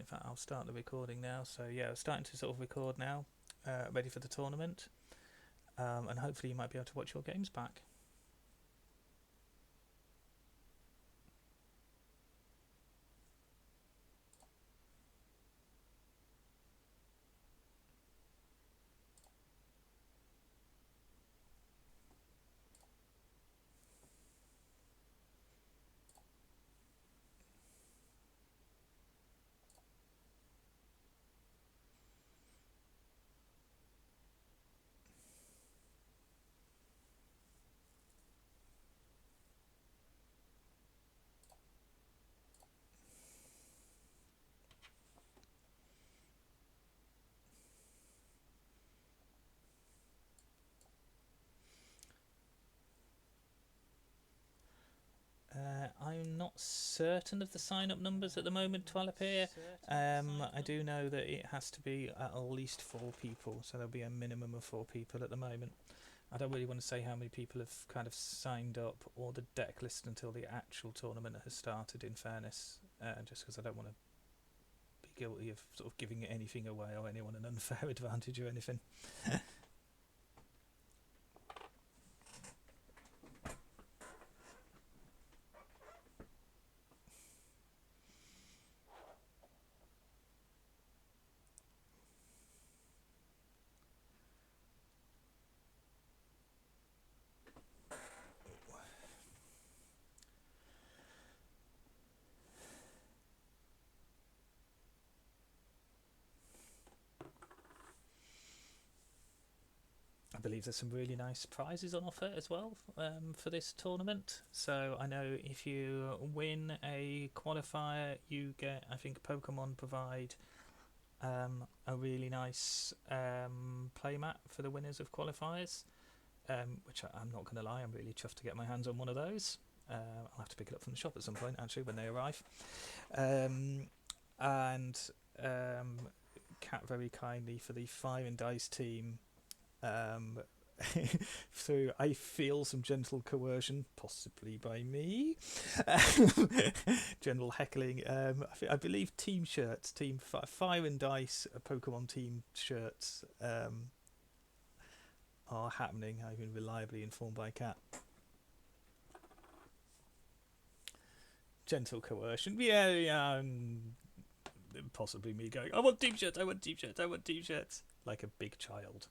In fact, I'll start the recording now. So yeah, we're starting to sort of record now, ready for the tournament, and hopefully you might be able to watch your games back. I'm not certain of the sign-up numbers at the moment, Qualifier. I do know that it has to be at least 4 people, so there'll be a minimum of 4 people at the moment. I don't really want to say how many people have kind of signed up or the deck list until the actual tournament has started, in fairness, just because I don't want to be guilty of sort of giving anything away or anyone an unfair advantage or anything. I believe there's some really nice prizes on offer as well for this tournament. So I know if you win a qualifier, you get, I think Pokemon provide a really nice playmat for the winners of qualifiers, which I'm not going to lie, I'm really chuffed to get my hands on one of those. I'll have to pick it up from the shop at some point, actually, when they arrive. And Cat very kindly for the Fire and Dice team, through I feel some gentle coercion, possibly by me, general heckling. I believe team shirts, team Fire and Dice, Pokemon team shirts are happening. I've been reliably informed by Cat. Gentle coercion, yeah. Possibly me going, I want team shirts, I want team shirts, I want team shirts, like a big child.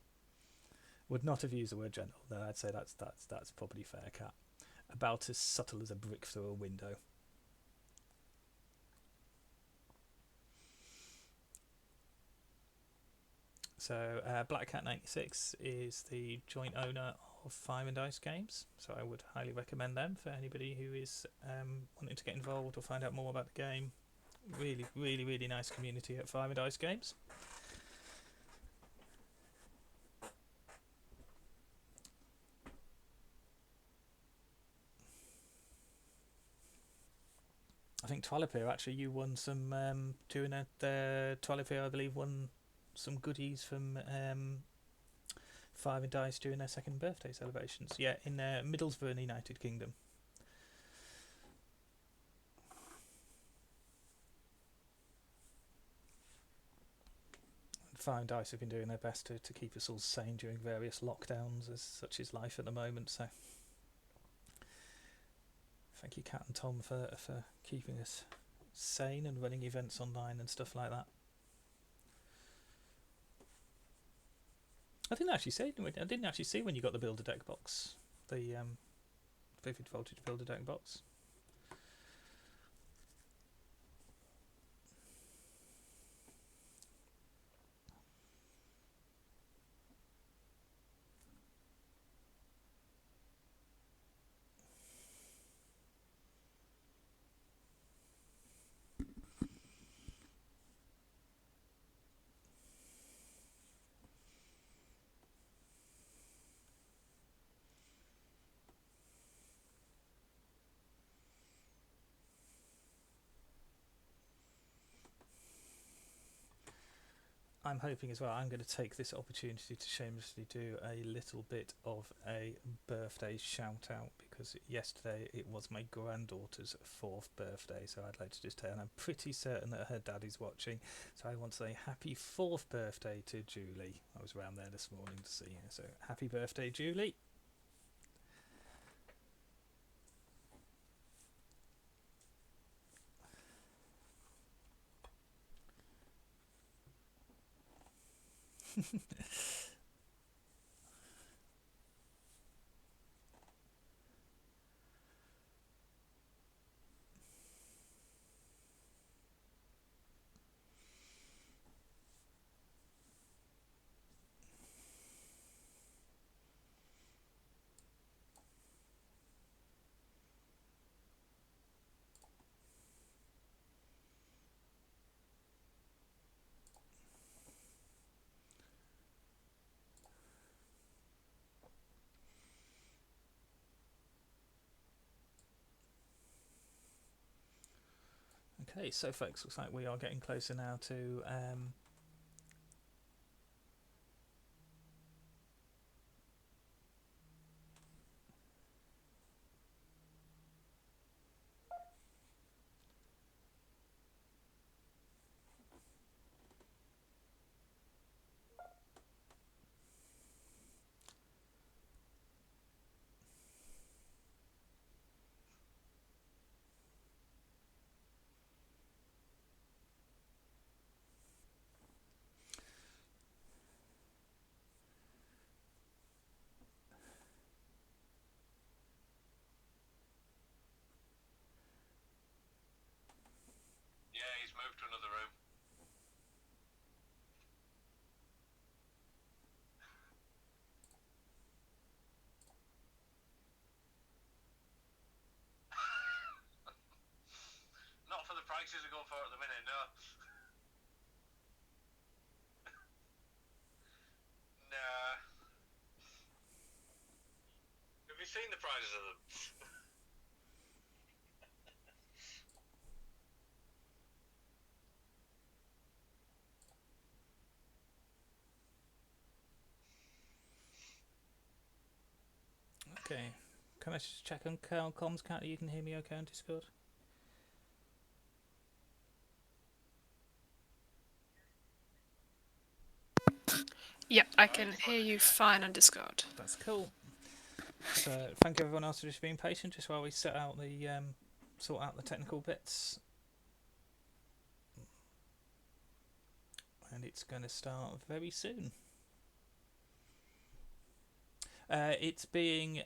Would not have used the word gentle. No, I'd say that's probably fair, Cat. About as subtle as a brick through a window. So Black Cat 96 is the joint owner of Fire and Dice Games, so I would highly recommend them for anybody who is wanting to get involved or find out more about the game. Really, really, really nice community at Fire and Dice Games. I think Twilight actually, you won some doing it. Twilight, I believe, won some goodies from Fire and Dice during their second birthday celebrations. Yeah, in Middlesbrough, United Kingdom. Fire and Dice have been doing their best to keep us all sane during various lockdowns, as such is life at the moment. So thank you, Kat and Tom, for keeping us sane and running events online and stuff like that. I didn't actually see when you got the Builder Deck box, the Vivid Voltage Builder Deck box. I'm hoping as well, I'm going to take this opportunity to shamelessly do a little bit of a birthday shout out, because yesterday it was my granddaughter's 4th birthday, so I'd like to just tell her, and I'm pretty certain that her dad is watching, so I want to say happy 4th birthday to Julie. I was around there this morning to see her, so happy birthday, Julie. Okay, so folks, looks like we are getting closer now to Yeah, he's moved to another room. Not for the prices they're going for at the minute, no. Nah. Have you seen the prices of them? okay. Can I just check on comms, Cat? You can hear me okay on Discord? Yep, I can hear you fine on Discord. That's cool. So thank you everyone else for just being patient, just while we sort out the technical bits, and it's going to start very soon. It's being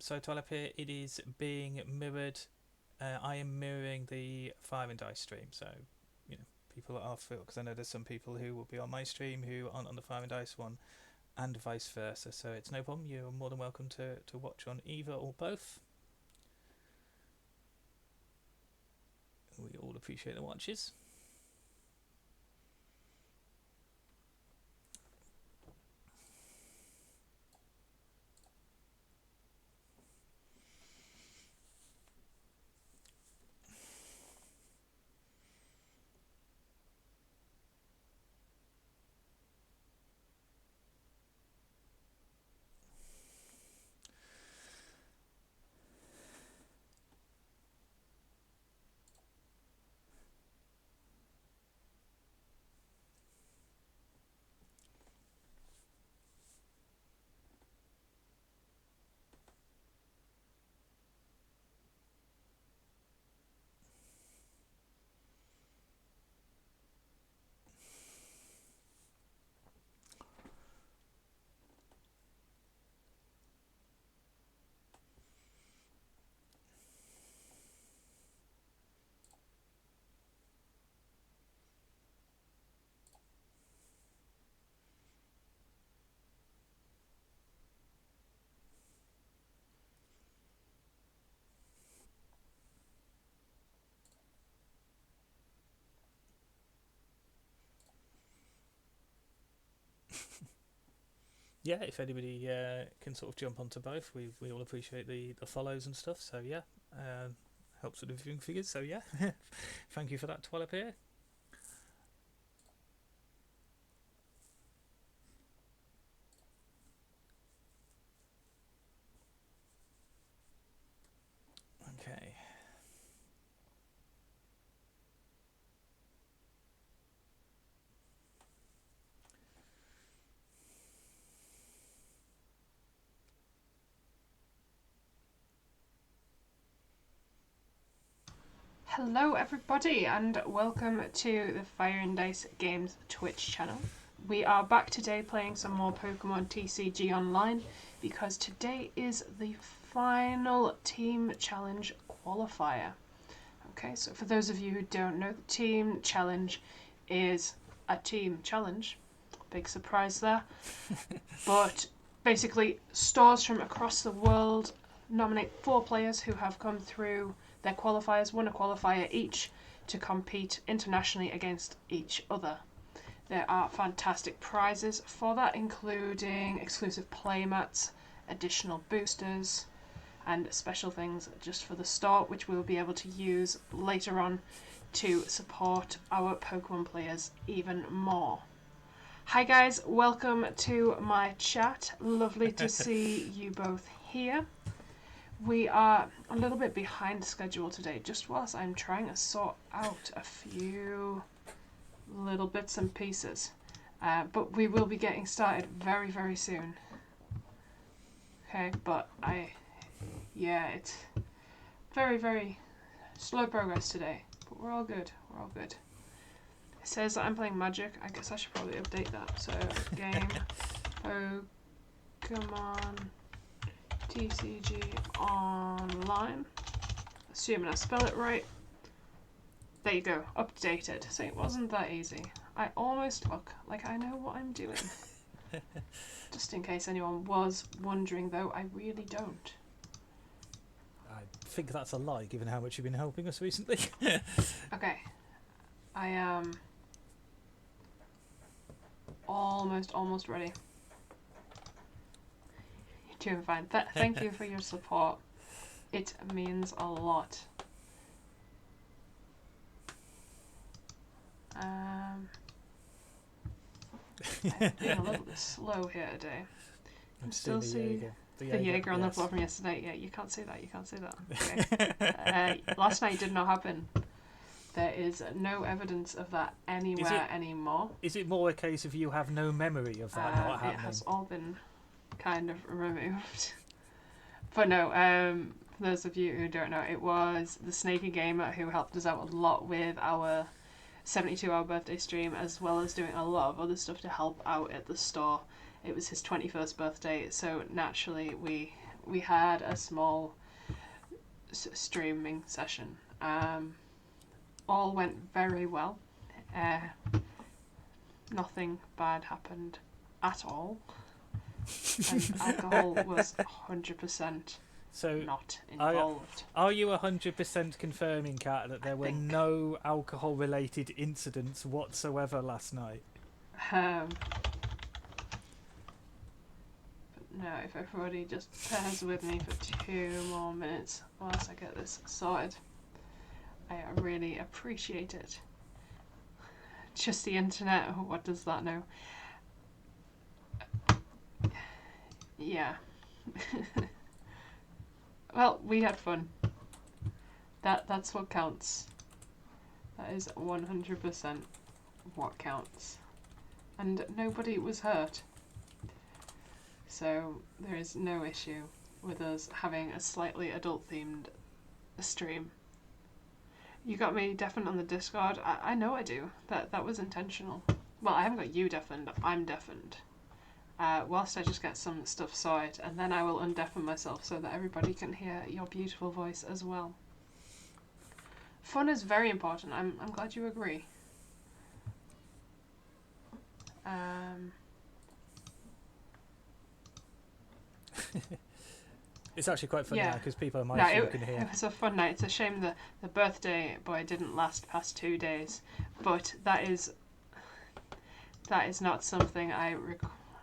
so Twilight, it is being mirrored. I am mirroring the Fire and Dice stream, so you know people are because I know there's some people who will be on my stream who aren't on the Fire and Dice one, and vice versa. So it's no problem. You're more than welcome to watch on either or both. We all appreciate the watches. Yeah, if anybody can sort of jump onto both, we all appreciate the follows and stuff. So yeah, helps with the viewing figures. So yeah, thank you for that, Twilight. Hello everybody and welcome to the Fire and Dice Games Twitch channel. We are back today playing some more Pokemon TCG Online because today is the final team challenge qualifier. Okay, so for those of you who don't know, the team challenge is a team challenge. Big surprise there. But basically, stores from across the world nominate 4 players who have come through their qualifiers, won a qualifier each, to compete internationally against each other. There are fantastic prizes for that, including exclusive playmats, additional boosters, and special things just for the store, which we'll be able to use later on to support our Pokemon players even more. Hi guys, welcome to my chat. Lovely to see you both here. We are a little bit behind schedule today, just whilst I'm trying to sort out a few little bits and pieces. But we will be getting started very, very soon. Okay, but it's very, very slow progress today. But we're all good, we're all good. It says that I'm playing Magic. I guess I should probably update that. So, game, Pokemon, TCG Online. Assuming I spell it right. There you go, updated. So it wasn't that easy. I almost look like I know what I'm doing. Just in case anyone was wondering, though, I really don't. I think that's a lie, given how much you've been helping us recently. Okay. I am almost ready. You're doing fine. Thank you for your support. It means a lot. I'm being a little bit slow here today. I still see the Jaeger on the floor from yesterday. Yeah, you can't see that. You can't see that. Okay. Last night did not happen. There is no evidence of that anywhere anymore. Is it more a case of you have no memory of that not happening? It has all been kind of removed. But no, for those of you who don't know, it was the Snaky Gamer who helped us out a lot with our 72-hour birthday stream, as well as doing a lot of other stuff to help out at the store. It was his 21st birthday, so naturally we had a small streaming session. All went very well. Nothing bad happened at all. And alcohol was 100% not involved. Are you 100% confirming, Kat, that there were no alcohol-related incidents whatsoever last night? But no, if everybody just bears with me for 2 more minutes whilst I get this sorted, I really appreciate it. Just the internet, what does that know? Yeah. Well, we had fun. That's what counts. That is 100% what counts. And nobody was hurt. So there is no issue with us having a slightly adult-themed stream. You got me deafened on the Discord. I know I do. That was intentional. Well, I haven't got you deafened. I'm deafened. Whilst I just get some stuff sorted, and then I will undeafen myself so that everybody can hear your beautiful voice as well. Fun is very important. I'm glad you agree. It's actually quite funny now because people on my stream can hear. It was a fun night. It's a shame that the birthday boy didn't last past 2 days, but that is not something I'm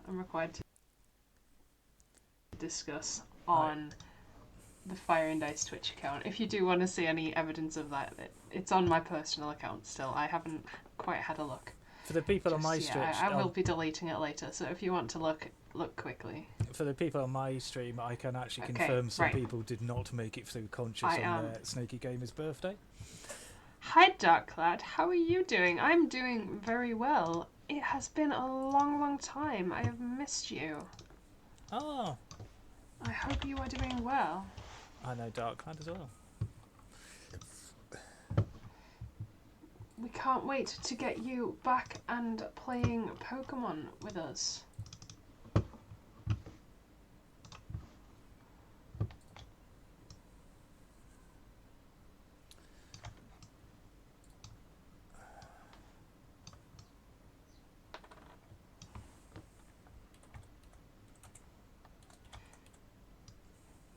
required to discuss on the Fire and Dice Twitch account. If you do want to see any evidence of that, it's on my personal account still. I haven't quite had a look. For the people on my stream, I will be deleting it later. So if you want to look quickly. For the people on my stream, I can actually confirm some people did not make it through conscious on their Snaky Gamer's birthday. Hi Darkclad, how are you doing? I'm doing very well. It has been a long time. I have missed you. Oh. I hope you are doing well. I know Darkclad as well. we can't wait to get you back and playing Pokemon with us.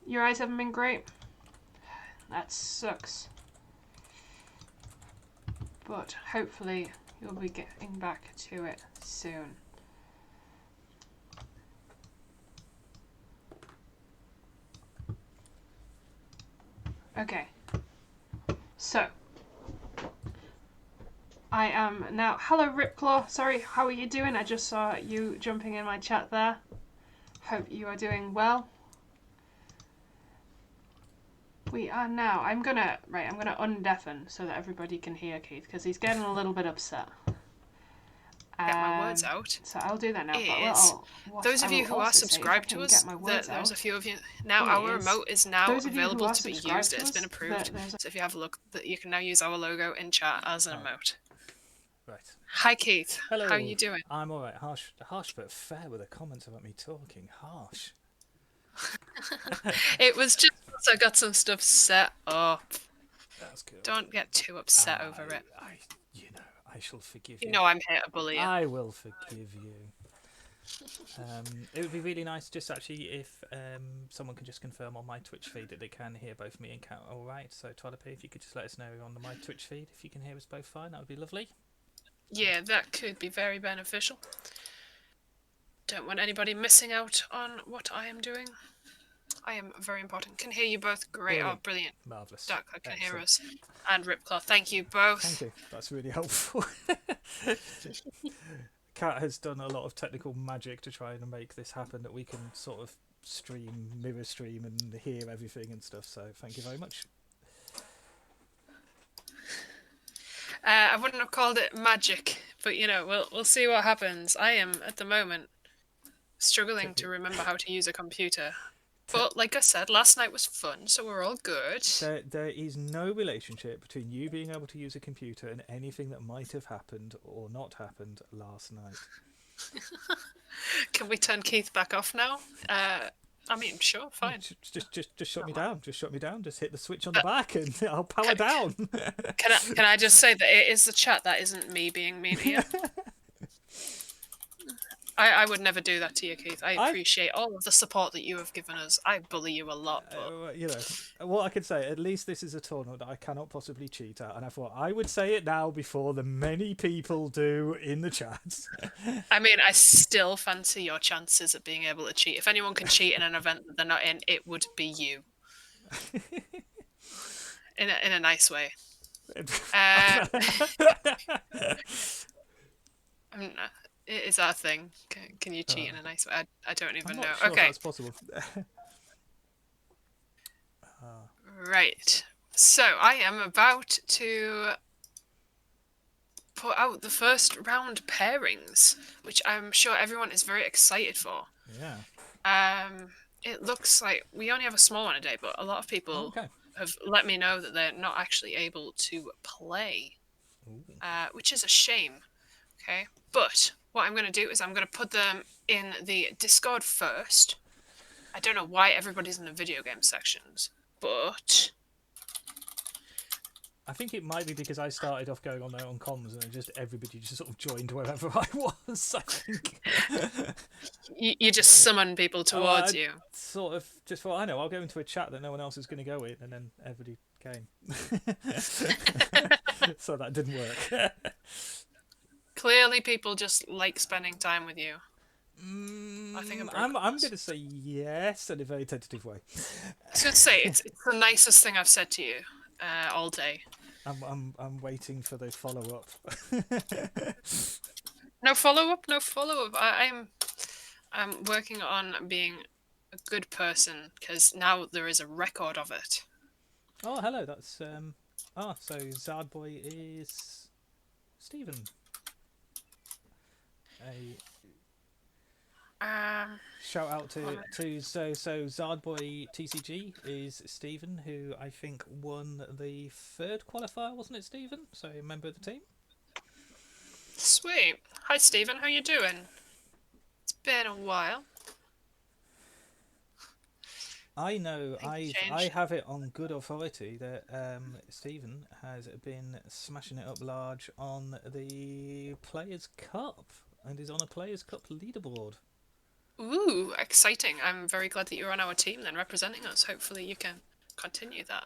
Your eyes haven't been great? That sucks. But hopefully you'll be getting back to it soon. Okay. So, I am now... Hello, Ripclaw. Sorry, how are you doing? I just saw you jumping in my chat there. Hope you are doing well. We are now... I'm gonna undeafen so that everybody can hear Keith, because he's getting a little bit upset. Get my words out. So I'll do that now. Those of you who are subscribed to us, there's a few of you now. Our remote is now available to be used. It's been approved. So if you have a look, you can now use our logo in chat as an emote. Right. Hi Keith. Hello. How are you doing? I'm alright. Harsh but fair with the comments about me talking. Harsh. It was just I got some stuff set up. That's good. Don't get too upset over it. I shall forgive you. You know I'm here to bully you. I will forgive you. It would be really nice just actually if someone can just confirm on my Twitch feed that they can hear both me and Kat alright. So Twilight, if you could just let us know on my Twitch feed if you can hear us both fine, that would be lovely. Yeah, that could be very beneficial. Don't want anybody missing out on what I am doing. I am very important. Can hear you both great. Brilliant. Oh, brilliant. Marvellous. Duck, I can hear us. And Ripclaw, thank you both. Thank you. That's really helpful. Kat has done a lot of technical magic to try and make this happen, that we can sort of mirror stream and hear everything and stuff, so thank you very much. I wouldn't have called it magic, but you know, we'll see what happens. I am, at the moment, struggling to remember how to use a computer. But like I said, last night was fun, so we're all good. There is no relationship between you being able to use a computer and anything that might have happened or not happened last night. Can we turn Keith back off now? I mean, sure, fine. Just shut me down. Just shut me down. Just hit the switch on the back and I'll power down. Can I just say that it is the chat, that isn't me being mean to you? I would never do that to you, Keith. I appreciate all of the support that you have given us. I bully you a lot, but... you know, what I can say, at least this is a tournament that I cannot possibly cheat at, and I thought I would say it now before the many people do in the chat. I mean, I still fancy your chances of being able to cheat. If anyone can cheat in an event that they're not in, it would be you. In a nice way. Is that a thing? Can you cheat in a nice way? I don't even know. Sure okay. That's possible. Right. So I am about to put out the first round pairings, which I'm sure everyone is very excited for. Yeah. It looks like we only have a small one a day, but a lot of people have let me know that they're not actually able to play, which is a shame. Okay, but what I'm going to do is I'm going to put them in the Discord first. I don't know why everybody's in the video game sections, but... I think it might be because I started off going on there on comms and just everybody just sort of joined wherever I was, I think. you just summon people towards you. Sort of just thought, I know, I'll go into a chat that no one else is going to go in, and then everybody came. So that didn't work. Clearly, people just like spending time with you. I think I'm going to say yes in a very tentative way. I was going to say it's the nicest thing I've said to you all day. I'm waiting for the follow up. No follow up. I'm working on being a good person because now there is a record of it. Oh, hello. That's so Zardboy is Stephen. Shout out to Zardboy TCG is Stephen, who I think won the third qualifier, wasn't it, Stephen? So a member of the team. Sweet. Hi, Stephen. How you doing? It's been a while. I know Things I changed. have it on good authority that Stephen has been smashing it up large on the Players' Cup and is on a Players' Cup leaderboard. Ooh, exciting. I'm very glad that you're on our team then, representing us. Hopefully you can continue that.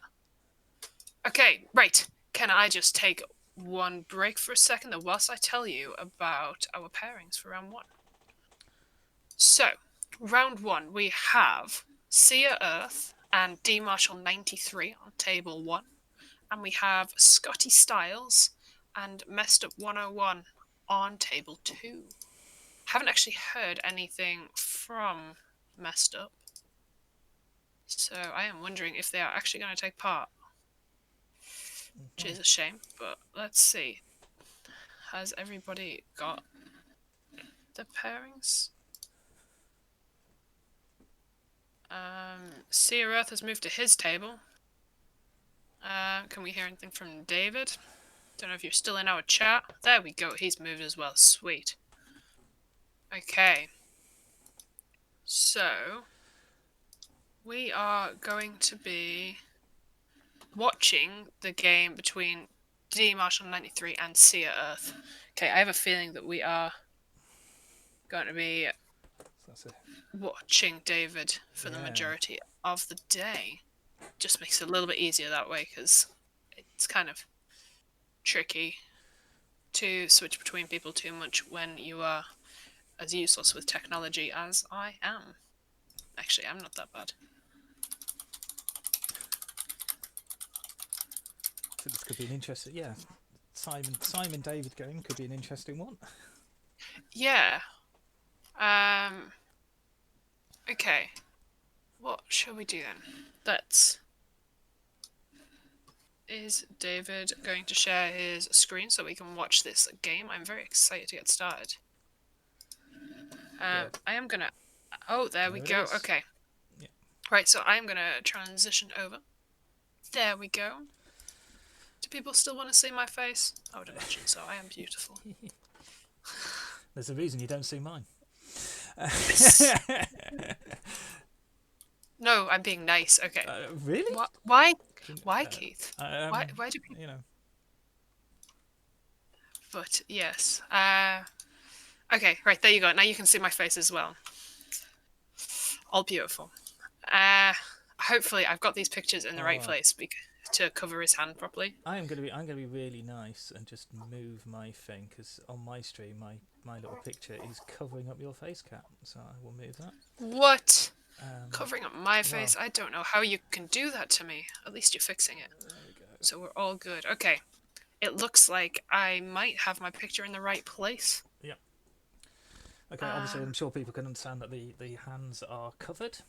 Okay, right. Can I just take one break for a second though, whilst I tell you about our pairings for round one? So, round one, we have Seer Earth and D Marshall 93 on table one. And we have Scotty Styles and Messed Up 101 on table two. Haven't actually heard anything from Messed Up, so I am wondering if they are actually going to take part, which is a shame, but let's see. Has everybody got the pairings? Seer Earth has moved to his table. Can we hear anything from David? Don't know if you're still in our chat. There we go, he's moved as well. Sweet. Okay. So, we are going to be watching the game between D Marshall 93 and Seer Earth. Okay, I have a feeling that we are going to be watching David for the majority of the day. Just makes it a little bit easier that way because it's kind of tricky to switch between people too much when you are as useless with technology as I am. Actually, I'm not that bad. So this could be an interesting, Simon David game could be an interesting one. Yeah. Okay. What shall we do then? Is David going to share his screen so we can watch this game? I'm very excited to get started. I am gonna... Oh, there we go. Okay. Yeah. Right, so I'm gonna transition over. There we go. Do people still want to see my face? I would imagine so. I am beautiful. There's a reason you don't see mine. No, I'm being nice. Okay. Really? Why? Why, Keith? Why do people... You know. But yes. Okay, right, there you go. Now you can see my face as well. All beautiful. Hopefully I've got these pictures in the right place to cover his hand properly. I'm gonna be really nice and just move my thing because on my stream my little picture is covering up your face, Cat. So I will move that. What? Covering up my face? I don't know how you can do that to me. At least you're fixing it. There we go. So we're all good. Okay. It looks like I might have my picture in the right place. Yeah. Okay, obviously I'm sure people can understand that the hands are covered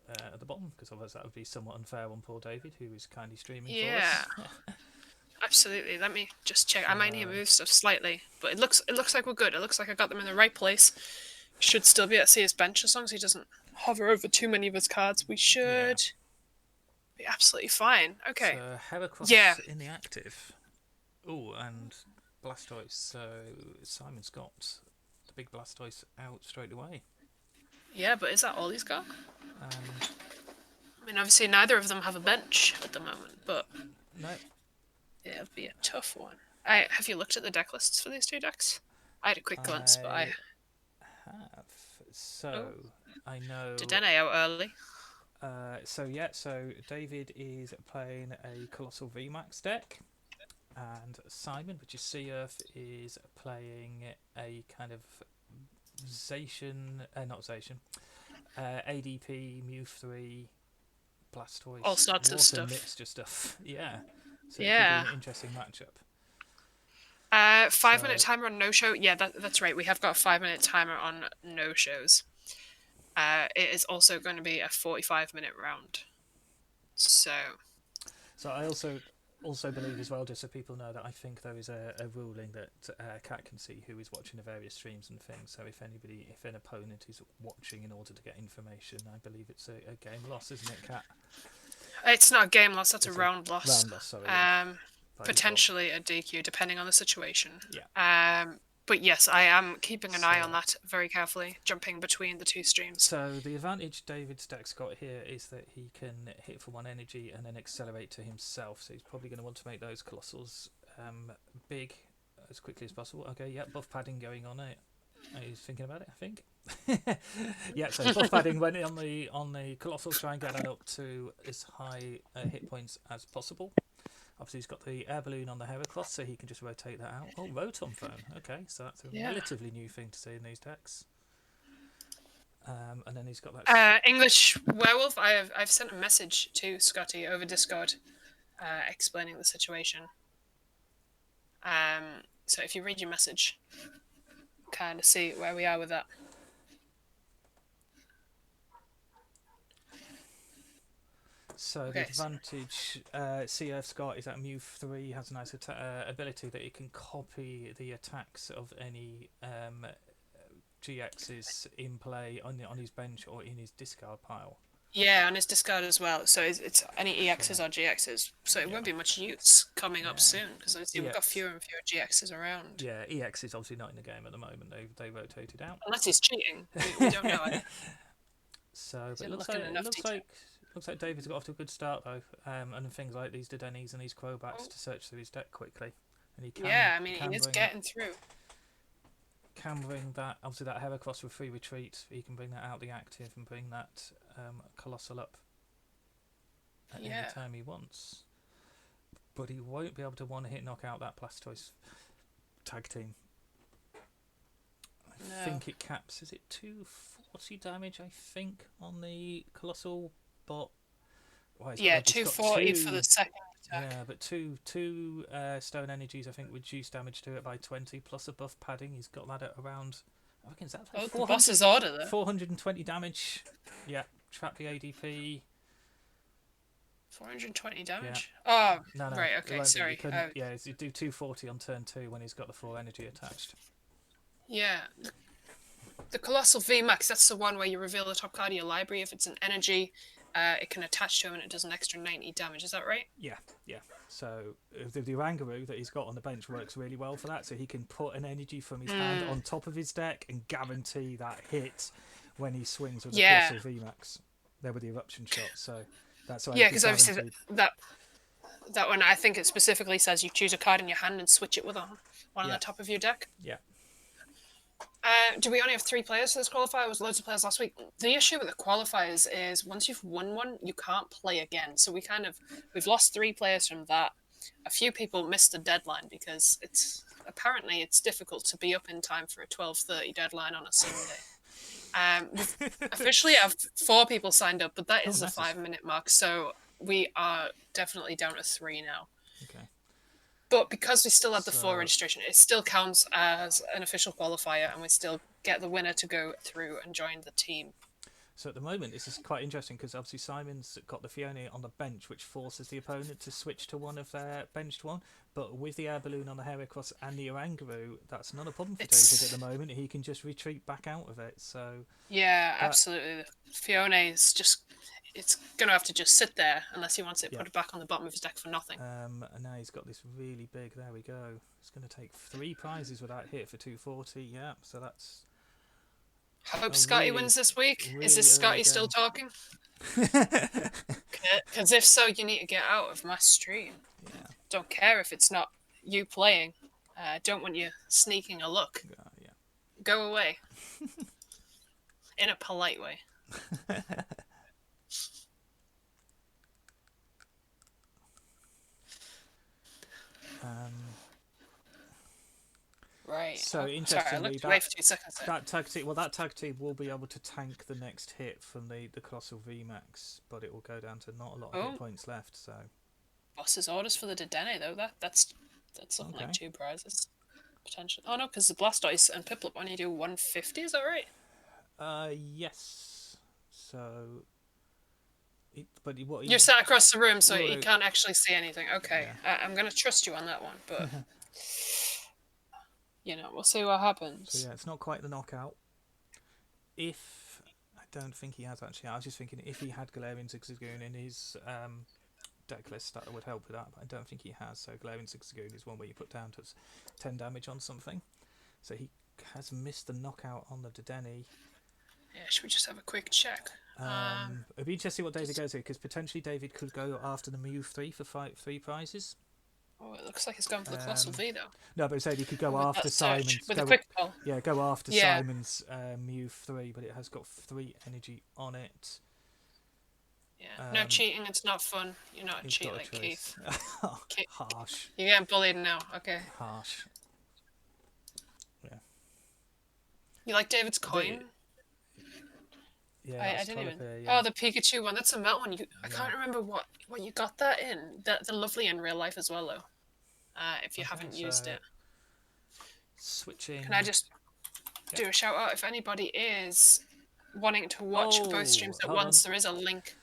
at the bottom, because otherwise that would be somewhat unfair on poor David, who is kindly streaming for us. Absolutely. Let me just check. I might need to move stuff slightly, but it looks like we're good. It looks like I got them in the right place. Should still be able to see his bench as long as he doesn't hover over too many of his cards. We should be absolutely fine. Okay. So Heracross in the active. Oh, and Blastoise. So Simon's got the big Blastoise out straight away. Yeah, but is that all he's got? I mean, obviously neither of them have a bench at the moment, but no, it'll be a tough one. Have you looked at the deck lists for these two decks? I had a quick glance, but I have. So I know. Dedenne out early. So David is playing a Colossal VMAX deck, and Simon, which is Sea Earth, is playing a kind of ADP, Mew 3, Blastoise, all sorts of stuff. Mixture stuff. Yeah. So yeah. It could be an interesting matchup. 5-minute timer on no-show. Yeah, that's right. We have got a 5-minute timer on no-shows. It is also going to be a 45-minute round. So I also believe as well, just so people know, that I think there is a ruling that Cat can see who is watching the various streams and things. So if an opponent is watching in order to get information, I believe it's a game loss, isn't it, Cat? It's not a game loss. That's a round loss. Round loss, sorry. Potentially a DQ, depending on the situation. Yeah. But yes, I am keeping an eye on that very carefully, jumping between the two streams. So the advantage David's deck's got here is that he can hit for 1 energy and then accelerate to himself. So he's probably going to want to make those colossals big as quickly as possible. Okay, yeah, buff padding going on it. He's thinking about it, I think. Yeah, so buff padding went on the colossal, try and get that up to as high hit points as possible. Obviously, he's got the air balloon on the Heracross, so he can just rotate that out. Oh, Rotom Phone. Okay, so that's a relatively new thing to see in these decks. And then he's got that. English Werewolf. I've sent a message to Scotty over Discord, explaining the situation. So if you read your message, kind of see where we are with that. So the advantage CF Scott is that Mew 3 has a nice ability that it can copy the attacks of any GXs in play on his bench or in his discard pile. Yeah, on his discard as well. So it's any EXs or GXs. So it won't be much use coming up soon because we've got fewer and fewer GXs around. Yeah, EX is obviously not in the game at the moment. They rotated out. Unless he's cheating, we don't know. So but it looks like David's got off to a good start though, and things like these Dedenis and these Crowbacks to search through his deck quickly, and he can. Yeah, I mean he is getting through. Can bring that obviously that Heracross with 3 retreats. He can bring that out the active and bring that Colossal up at any time he wants. But he won't be able to one-hit knock out that Blastoise tag team. I think it caps. Is it 240 damage? I think on the Colossal, but 240 for the second attack. Yeah, but two stone energies I think reduce damage to it by 20 plus a buff padding. He's got that at around. I reckon that the boss's order there. 420 damage. Yeah, trap the ADP. 420 damage. Yeah. Oh, no, right. Okay, sorry. Yeah, you do 240 on turn 2 when he's got the 4 energy attached. Yeah. The Colossal VMAX, that's the one where you reveal the top card of your library. If it's an energy, it can attach to him and it does an extra 90 damage. Is that right? Yeah. So the Oranguru that he's got on the bench works really well for that. So he can put an energy from his hand on top of his deck and guarantee that hit when he swings with the Colossal VMAX. There with the eruption shot. So that's why. Yeah, because obviously that one, I think it specifically says you choose a card in your hand and switch it with one on the top of your deck. Yeah. Do we only have 3 players for this qualifier? It was loads of players last week. The issue with the qualifiers is once you've won one, you can't play again. So we've lost 3 players from that. A few people missed the deadline because it's difficult to be up in time for a 12:30 deadline on a Sunday. We've officially have 4 people signed up, but that is the 5-minute mark. So we are definitely down to 3 now. Okay. But because we still had the 4 registration, it still counts as an official qualifier, and we still get the winner to go through and join the team. So at the moment, this is quite interesting because obviously Simon's got the Fiona on the bench, which forces the opponent to switch to one of their benched one. But with the air balloon on the Heracross and the Oranguru, that's not a problem for David at the moment. He can just retreat back out of it. So absolutely. Fiona is just. It's going to have to just sit there unless he wants it put back on the bottom of his deck for nothing. And now he's got this really big... There we go. It's going to take 3 prizes with that hit for 240. Yeah, so that's... Hope Scotty wins this week. Really is this Scotty still talking? Because if so, you need to get out of my stream. Yeah. Don't care if it's not you playing. Don't want you sneaking a look. Go away. In a polite way. Right. So interestingly, that tag team will be able to tank the next hit from the Colossal VMAX, but it will go down to not a lot of hit points left. So boss's orders for the Dedenne though. That's something like 2 prizes potentially. Oh no, because the Blastoise and Piplup only do 150. Is that right? Yes. So. You're sat across the room, so you can't actually see anything. Okay, I'm going to trust you on that one, but we'll see what happens. So it's not quite the knockout. I don't think he has actually. I was just thinking if he had Galarian Zigzagoon in his deck list that would help with that, but I don't think he has. So Glaring Zigzagoon is one where you put down to 10 damage on something. So he has missed the knockout on the Dedenne. Yeah, should we just have a quick check? It'd be interesting what David goes with, because potentially David could go after the Mew 3 for 3 prizes. Oh, it looks like he's going for the Colossal V, though. No, but I said he could go after Simon's. With a quick call. Yeah, go after Simon's Mew 3, but it has got 3 energy on it. Yeah, no cheating, it's not fun. You're not a cheat like Keith. Harsh. You're getting bullied now, okay. Harsh. Yeah. You like David's coin? Yeah, I didn't even. Oh, the Pikachu one. That's a melt one. I can't remember what you got that in. The lovely in real life as well, though. If you haven't used it. Switching. Can I just do a shout out? If anybody is wanting to watch both streams at once, there is a link.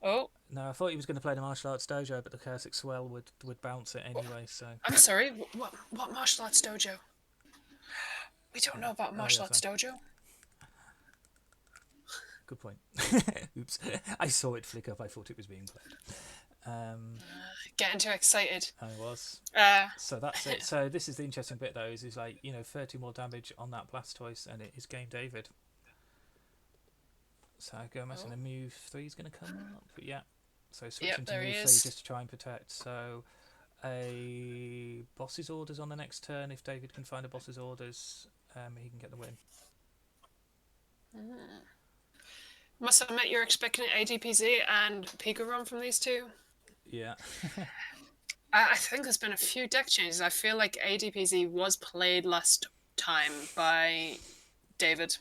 Oh. No, I thought he was going to play the martial arts dojo, but the Cursic Swell would bounce it anyway. So. I'm sorry. What martial arts dojo? We don't know about martial arts dojo. Good point. Oops. I saw it flick up. I thought it was being played. Getting too excited. I was. So that's it. So this is the interesting bit, though, is like, 30 more damage on that Blastoise, and it is Game David. So Gomez and a Mew 3 is going to come up. But yeah. So switching to Mew 3 just to try and protect. So a boss's orders on the next turn. If David can find a boss's orders, he can get the win. Must admit, you're expecting ADPZ and Pika Run from these two? Yeah. I think there's been a few deck changes. I feel like ADPZ was played last time by David,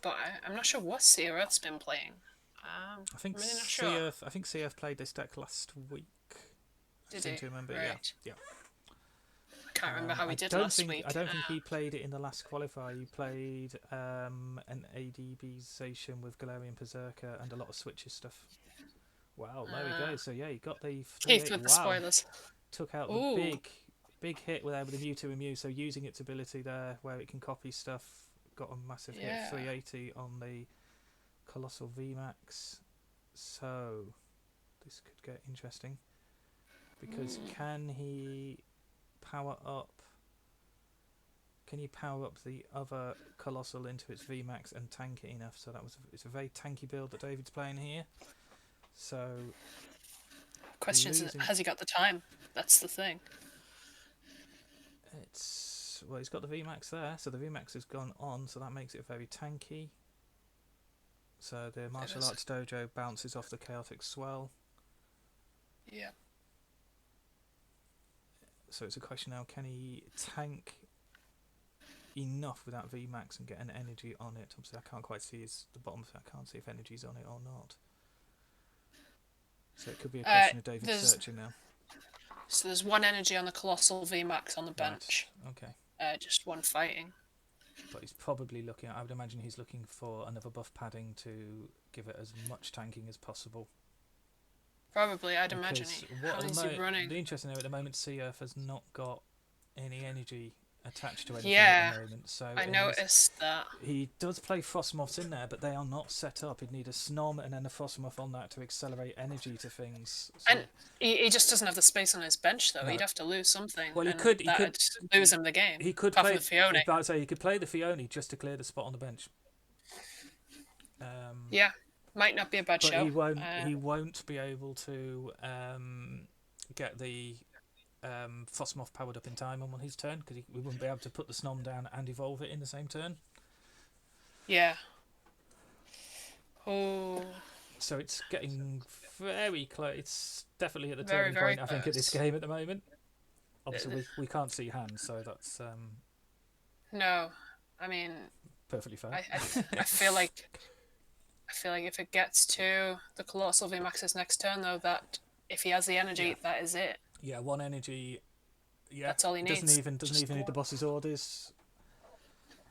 but I'm not sure what CRF's been playing. I think really not sure. CF played this deck last week. Did he? To remember, right. Yeah. I can't remember how he did last week. I don't think he played it in the last qualifier. He played an ADBization with Galarian Berserker and a lot of switches stuff. Wow, there we go. So yeah, he got the Keith with the spoilers. Took out the big hit with the Mewtwo and Mew. So using its ability there, where it can copy stuff, got a massive hit, 380 on the Colossal VMAX. So this could get interesting, because can he power up? Can you power up the other Colossal into its VMAX and tank it enough? So it's a very tanky build that David's playing here. So question is, has he got the time? That's the thing. He's got the VMAX there, so the VMAX has gone on, so that makes it very tanky. So the martial arts dojo bounces off the chaotic swell. Yeah. So it's a question now, can he tank enough with that VMAX and get an energy on it? Obviously I can't quite see the bottom, so I can't see if energy's on it or not. So it could be a question of David searching now. So there's one energy on the Colossal VMAX on the bench. Right. Okay. Just one fighting. But he's probably looking, I would imagine he's looking for another buff padding to give it as much tanking as possible. Probably, I'd imagine. How is he running? The interesting thing at the moment, CF has not got any energy attached to anything at the moment. So I noticed that. He does play Frostmoths in there, but they are not set up. He'd need a Snom and then a Frostmoth on that to accelerate energy to things. So and he just doesn't have the space on his bench, though. No. He'd have to lose something. Well, he could lose him the game. He could play the Fione. I would say he could play the Fione just to clear the spot on the bench. Yeah, might not be a bad show. He won't be able to get the Frostmoth powered up in time on his turn, because we wouldn't be able to put the Snom down and evolve it in the same turn. Yeah. Oh. So it's getting very close. It's definitely at the turning point, I think, at this game at the moment. Obviously, we can't see hands, so that's... No, I mean... Perfectly fine. I feel like if it gets to the Colossal VMAX's next turn, though, that if he has the energy, that is it. Yeah, one energy. Yeah, that's all he needs. Doesn't even need the boss's orders.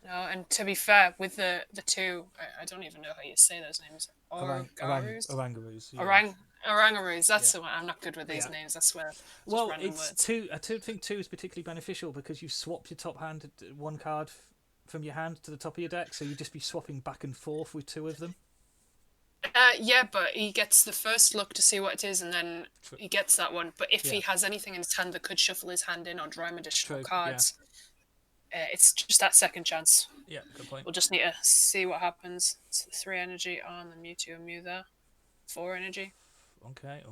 No, and to be fair, with the two, I don't even know how you say those names. Orangaroos. Yeah. Orangaroos. That's the one. I'm not good with these names. I swear. Well, it's two. I don't think two is particularly beneficial, because you swap your top hand one card from your hand to the top of your deck, so you just be swapping back and forth with two of them. Yeah, but he gets the first look to see what it is, and then he gets that one. But if he has anything in his hand that could shuffle his hand in or draw him additional cards, it's just that second chance. Yeah, good point. We'll just need to see what happens. It's 3 energy on the Mewtwo and Mew there. 4 energy. Okay.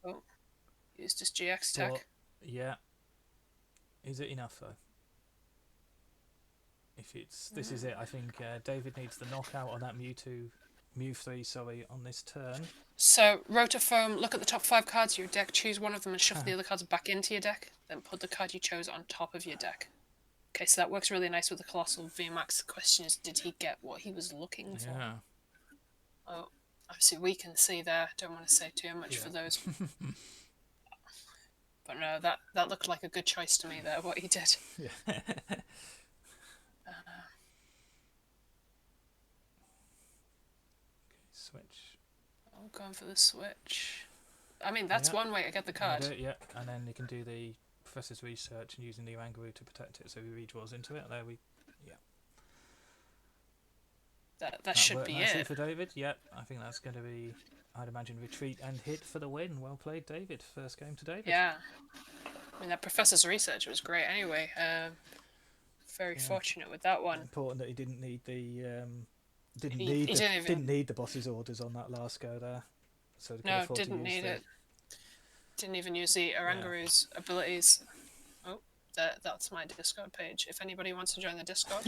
Oh. Used his GX tech. But, yeah. Is it enough, though? If it's... This is it. I think David needs the knockout on that Mew 3, sorry, on this turn. So, Rotofoam, look at the top 5 cards of your deck, choose one of them and shuffle the other cards back into your deck, then put the card you chose on top of your deck. Okay, so that works really nice with the Colossal VMAX. The question is, did he get what he was looking for? Yeah. Oh, obviously we can see there. Don't want to say too much for those. But no, that looked like a good choice to me there, what he did. Yeah. Switch. I'm going for the switch. I mean, that's one way to get the card. And then you can do the Professor's Research and using the Orangaroo to protect it, so he redraws into it. There we... That should be it. For David, I think that's going to be, I'd imagine, retreat and hit for the win. Well played, David. First game to David. Yeah. I mean, that Professor's Research was great anyway. Very fortunate with that one. Important that he didn't need the... Didn't need the boss's orders on that last go there. So no, didn't need it. Didn't even use the Orangaroo's abilities. Oh, that's my Discord page. If anybody wants to join the Discord,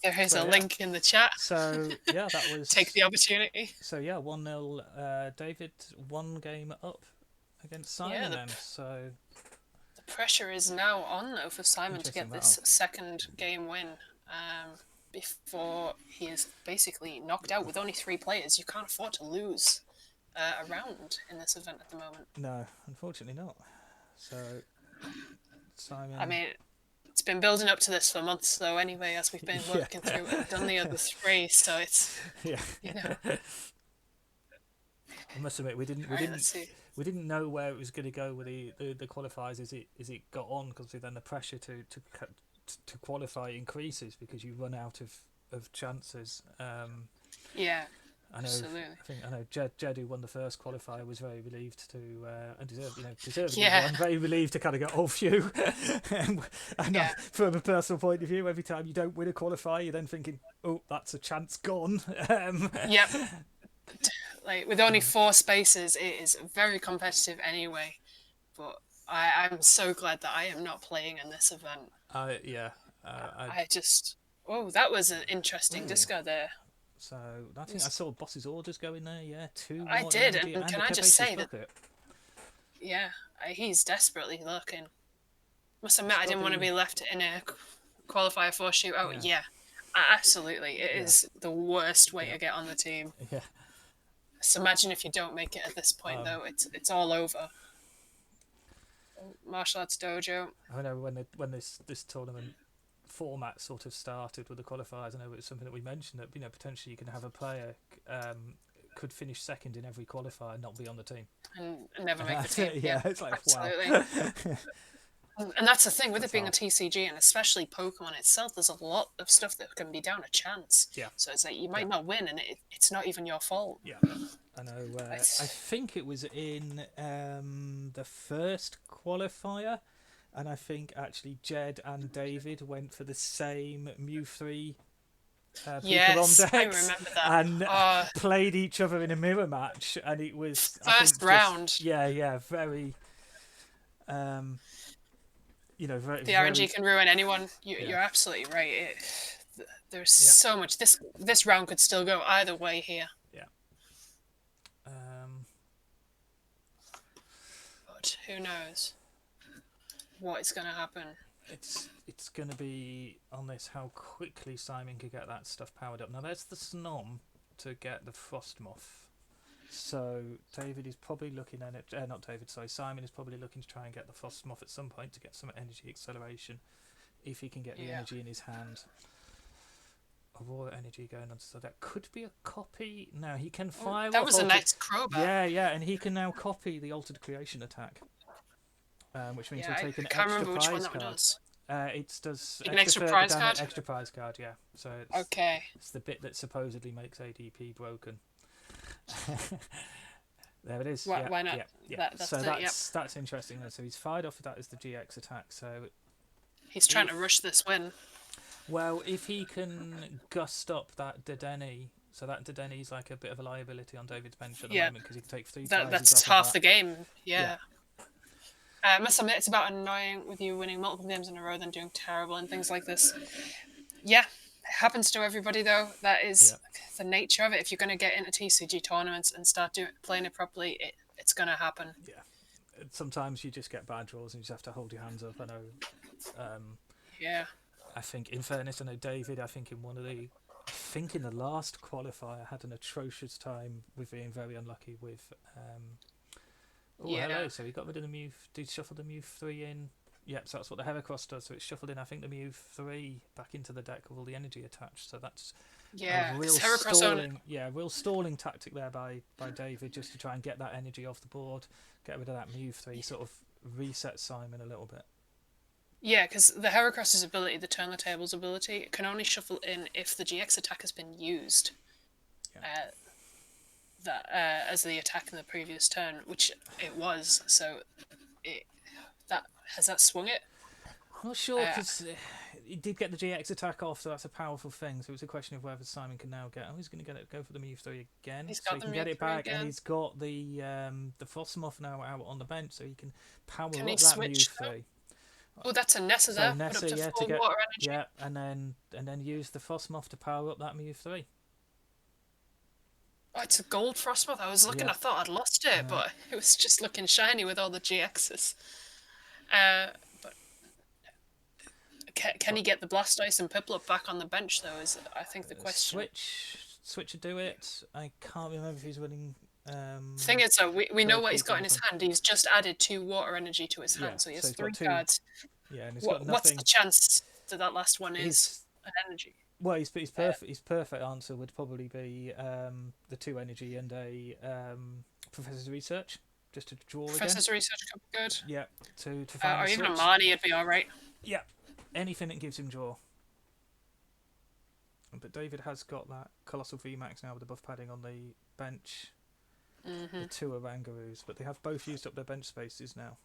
there is a link in the chat. So that was take the opportunity. So 1-0. David 1 game up against Simon. Then so the pressure is now on though for Simon to get this second game win. Before he is basically knocked out with only 3 players. You can't afford to lose a round in this event at the moment. No, unfortunately not. So, Simon... I mean, it's been building up to this for months, though, anyway, as we've been working through it. We've done the other 3, so it's... Yeah. You know... I must admit, we didn't know where it was going to go with the qualifiers as it got on, because then the pressure to qualify increases because you run out of chances. Absolutely. I know Jed, who won the first qualifier, was very relieved to and deservedly won, very relieved to kind of go, oh phew. From a personal point of view, every time you don't win a qualifier, you're then thinking, oh, that's a chance gone. Yep. Like with only 4 spaces, it is very competitive anyway. But I'm so glad that I am not playing in this event. I just... Oh, that was an interesting discard there. So I think I saw Boss's orders go in there, 2 I did, and can I just say that... he's desperately looking. Must admit, I didn't want to be left in a qualifier 4 shootout. Yeah, absolutely. It is the worst way to get on the team. Yeah. So imagine if you don't make it at this point, though. It's all over. Martial Arts Dojo. I know when this tournament format sort of started with the qualifiers, I know it's something that we mentioned that potentially you can have a player could finish second in every qualifier and not be on the team and never make the team. It's like absolutely. Wow. And that's the thing with it being a TCG, and especially Pokemon itself. There's a lot of stuff that can be down to chance. Yeah. So it's like you might not win, and it's not even your fault. Yeah. I know. I think it was in the first qualifier, and I think actually Jed and David went for the same Mew 3 people on decks. I remember that. And played each other in a mirror match, and it was first round. Very. The RNG can ruin anyone. You're absolutely right. There's so much. This round could still go either way here. Yeah. But who knows what is going to happen? It's going to be on this how quickly Simon could get that stuff powered up. Now there's the Snom to get the Frostmoth. So David is probably looking at it. Simon is probably looking to try and get the Frostmoth at some point to get some energy acceleration, if he can get the energy in his hand. Aurora energy going on, so that could be a copy. No, he can fire. That was a nice crowbar. Yeah, and he can now copy the Altered Creation attack, which means he'll take an extra prize card. I can't remember which one that does. It does an extra prize card. Extra prize card, yeah. So it's the bit that supposedly makes ADP broken. There it is. Why not? Yeah. That's so it, that's interesting. So he's fired off of that as the GX attack. So he's trying to rush this win. Well, if he can gust up that Dedenne, so that Dedenne's like a bit of a liability on David's bench at the moment because he can take 3 prizes That's off half of the game. Yeah. I must admit, it's about annoying with you winning multiple games in a row, then doing terrible and things like this. Yeah, it happens to everybody though. That is the nature of it. If you're going to get into TCG tournaments and start playing it properly, it's going to happen. Yeah. Sometimes you just get bad draws and you just have to hold your hands up. I know. I think, in fairness, I know David, I think in the last qualifier had an atrocious time with being very unlucky with hello, so he got rid of the Mew, did shuffle the Mew 3 in. Yep, so that's what the Heracross does, so it's shuffled in, I think, the Mew 3 back into the deck with all the energy attached, so that's a real stalling tactic there by David, just to try and get that energy off the board, get rid of that Mew 3, sort of reset Simon a little bit. Yeah, because the Heracross's ability, the Turn the Tables ability, it can only shuffle in if the GX attack has been used as the attack in the previous turn, which it was. So has that swung it? I'm not sure, because he did get the GX attack off, so that's a powerful thing. So it's a question of whether Simon can now get. He's going to go for the Mew 3 again, so he can get it back, and he's got the Frostmoth now out on the bench, so he can power up that Mew 3. Oh, that's a Nessa there. Nessa, put up to 4 to get water energy. and then use the Frostmoth to power up that Mew 3. Oh, it's a gold Frostmoth. I was looking, I thought I'd lost it, but it was just looking shiny with all the GXs. But can he get the Blastoise and Piplup back on the bench, though, is I think the question. Switch to do it. I can't remember if he's winning. Thing is, though, we know what he's got in his hand. He's just added 2 water energy to his hand, so he has 3 cards. Yeah, and he's got nothing. What's the chance that last one is an energy? Well, his perfect. His perfect answer would probably be the 2 energy and a Professor's Research, just to draw again. Professor's Research could be good. Yeah, to find or a even a switch. Marnie would be all right. Yeah, anything that gives him draw. But David has got that Colossal VMAX now with the buff padding on the bench. The 2 Orangaroos, but they have both used up their bench spaces now.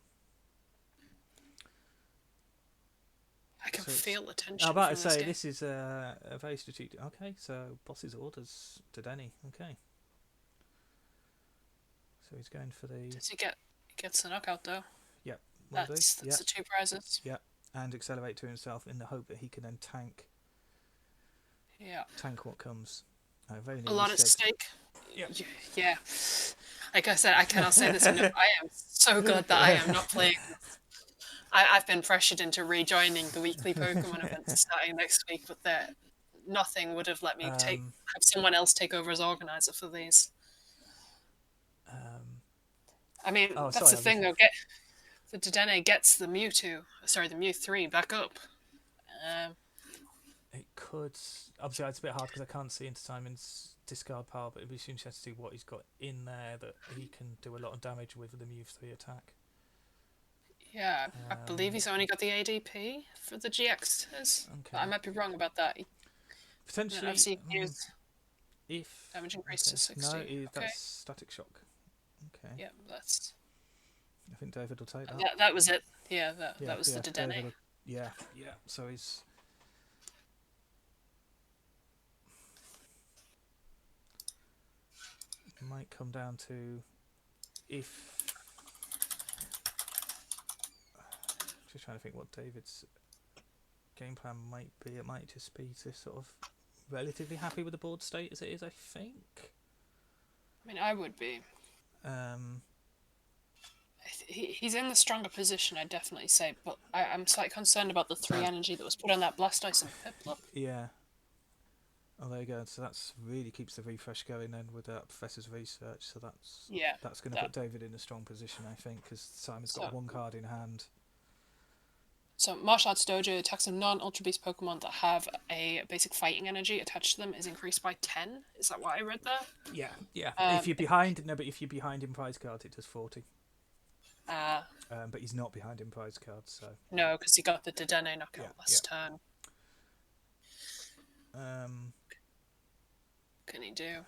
I can feel the tension. I'm about to say, this is a very strategic. Okay, so boss's orders to Denny. Okay. So he's going for the. Does he gets the knockout though? Yep. That's the 2 prizes. Yep. And accelerate to himself in the hope that he can then tank. Yeah. Tank what comes. Very a lot at stake. Yep. Yeah. Like I said, I cannot say this enough. I am so glad that I am not playing. I've been pressured into rejoining the weekly Pokemon events starting next week, but nothing would have let me have someone else take over as organizer for these. I mean, that's the thing though. The Dedenne gets the Mew 3 back up. It could. Obviously, it's a bit hard because I can't see into Simon's discard pile, but it'd be interesting to see what he's got in there that he can do a lot of damage with the Mew 3 attack. Yeah, I believe he's only got the ADP for the GXs. Okay. I might be wrong about that. Potentially. I've seen if damage increase to 60. No, that's Static Shock. Okay. Yeah, that's. I think David will take that. That was it. Yeah, that was the Dedenne. Yeah. So he's. It might come down to if. Just trying to think what David's game plan might be. It might just be to sort of relatively happy with the board state as it is, I think. I mean, I would be. He's in the stronger position, I'd definitely say, but I'm slightly concerned about the 3 energy that was put on that Blastoise and Piplup. Yeah. Oh, there you go. So that's really keeps the refresh going then with that Professor's Research. So that's going to put David in a strong position, I think, because Simon's got 1 card in hand. So Martial Arts Dojo attacks of non-Ultra Beast Pokemon that have a basic fighting energy attached to them is increased by 10. Is that what I read there? Yeah. If you're behind in prize cards, it does 40. But he's not behind in prize cards, so. No, because he got the Dedenne knockout last turn. Can he do?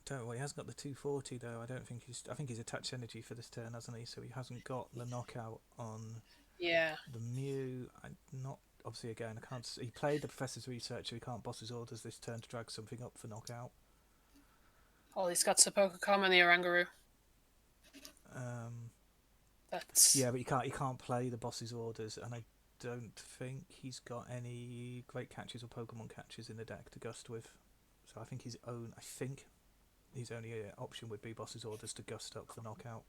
don't. Well, he hasn't got the 240 though. I don't think he's. I think he's attached energy for this turn, hasn't he? So he hasn't got the knockout on. Yeah. The Mew. I'm not. Obviously, again, I can't. He played the Professor's Researcher. He can't boss his orders this turn to drag something up for knockout. Oh, he's got Sepulchacom and the Orangaroo. That's. Yeah, but he can't play the boss's orders, and I don't think he's got any great catches or Pokemon catches in the deck to gust with. So I think his only option would be boss's orders to gust up for knockout,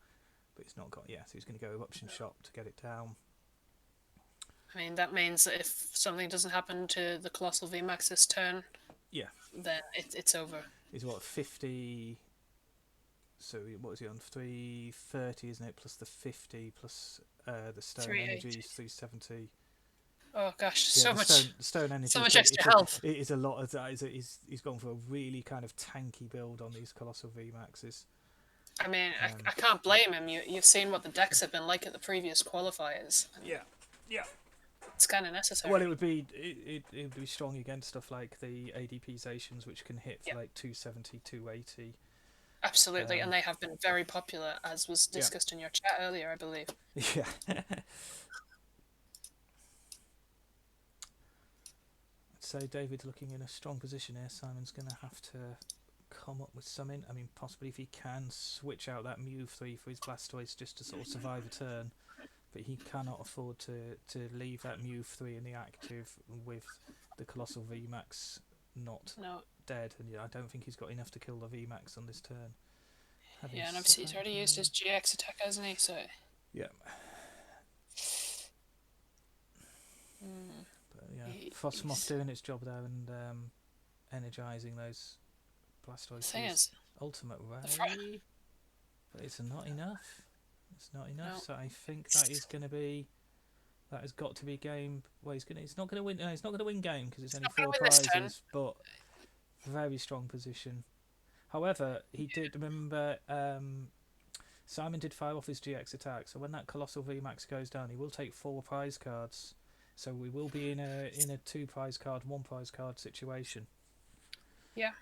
but he's not got. Yeah, so he's going to go Eruption Shock to get it down. I mean, that means that if something doesn't happen to the Colossal VMAX this turn, then it's over. He's what, 50? So what is he on? 330, isn't it? Plus the 50, plus the Stone Energy is 370. Oh gosh, Yeah, so much. Stone Energy. So much extra health. It is a lot of that. He's gone for a really kind of tanky build on these Colossal VMAXs. I mean, I can't blame him. You've seen what the decks have been like at the previous qualifiers. Yeah. It's kind of necessary. Well, it would be strong against stuff like the ADPizations, which can hit for like 270, 280. Absolutely, and they have been very popular, as was discussed in your chat earlier, I believe. Yeah. I'd say David's looking in a strong position here. Simon's going to have to come up with something. I mean, possibly if he can switch out that Mew 3 for his Blastoise just to sort of survive a turn. But he cannot afford to leave that Mew 3 in the active with the Colossal VMAX not dead. And I don't think he's got enough to kill the VMAX on this turn. And obviously he's already used his GX attack, hasn't he? So. Yeah. But yeah, Frostmoth doing its job there and energising those Blastoise. The thing is, Ultimate Ray, but it's not enough. It's not enough. No. So I think that is going to be. That has got to be game. Well, he's not going to win. No, he's not going to win game because it's only 4 prizes. But very strong position. However, he did remember. Simon did fire off his GX attack, so when that Colossal VMAX goes down, he will take 4 prize cards. So we will be in a 2 prize card, 1 prize card situation. Yeah.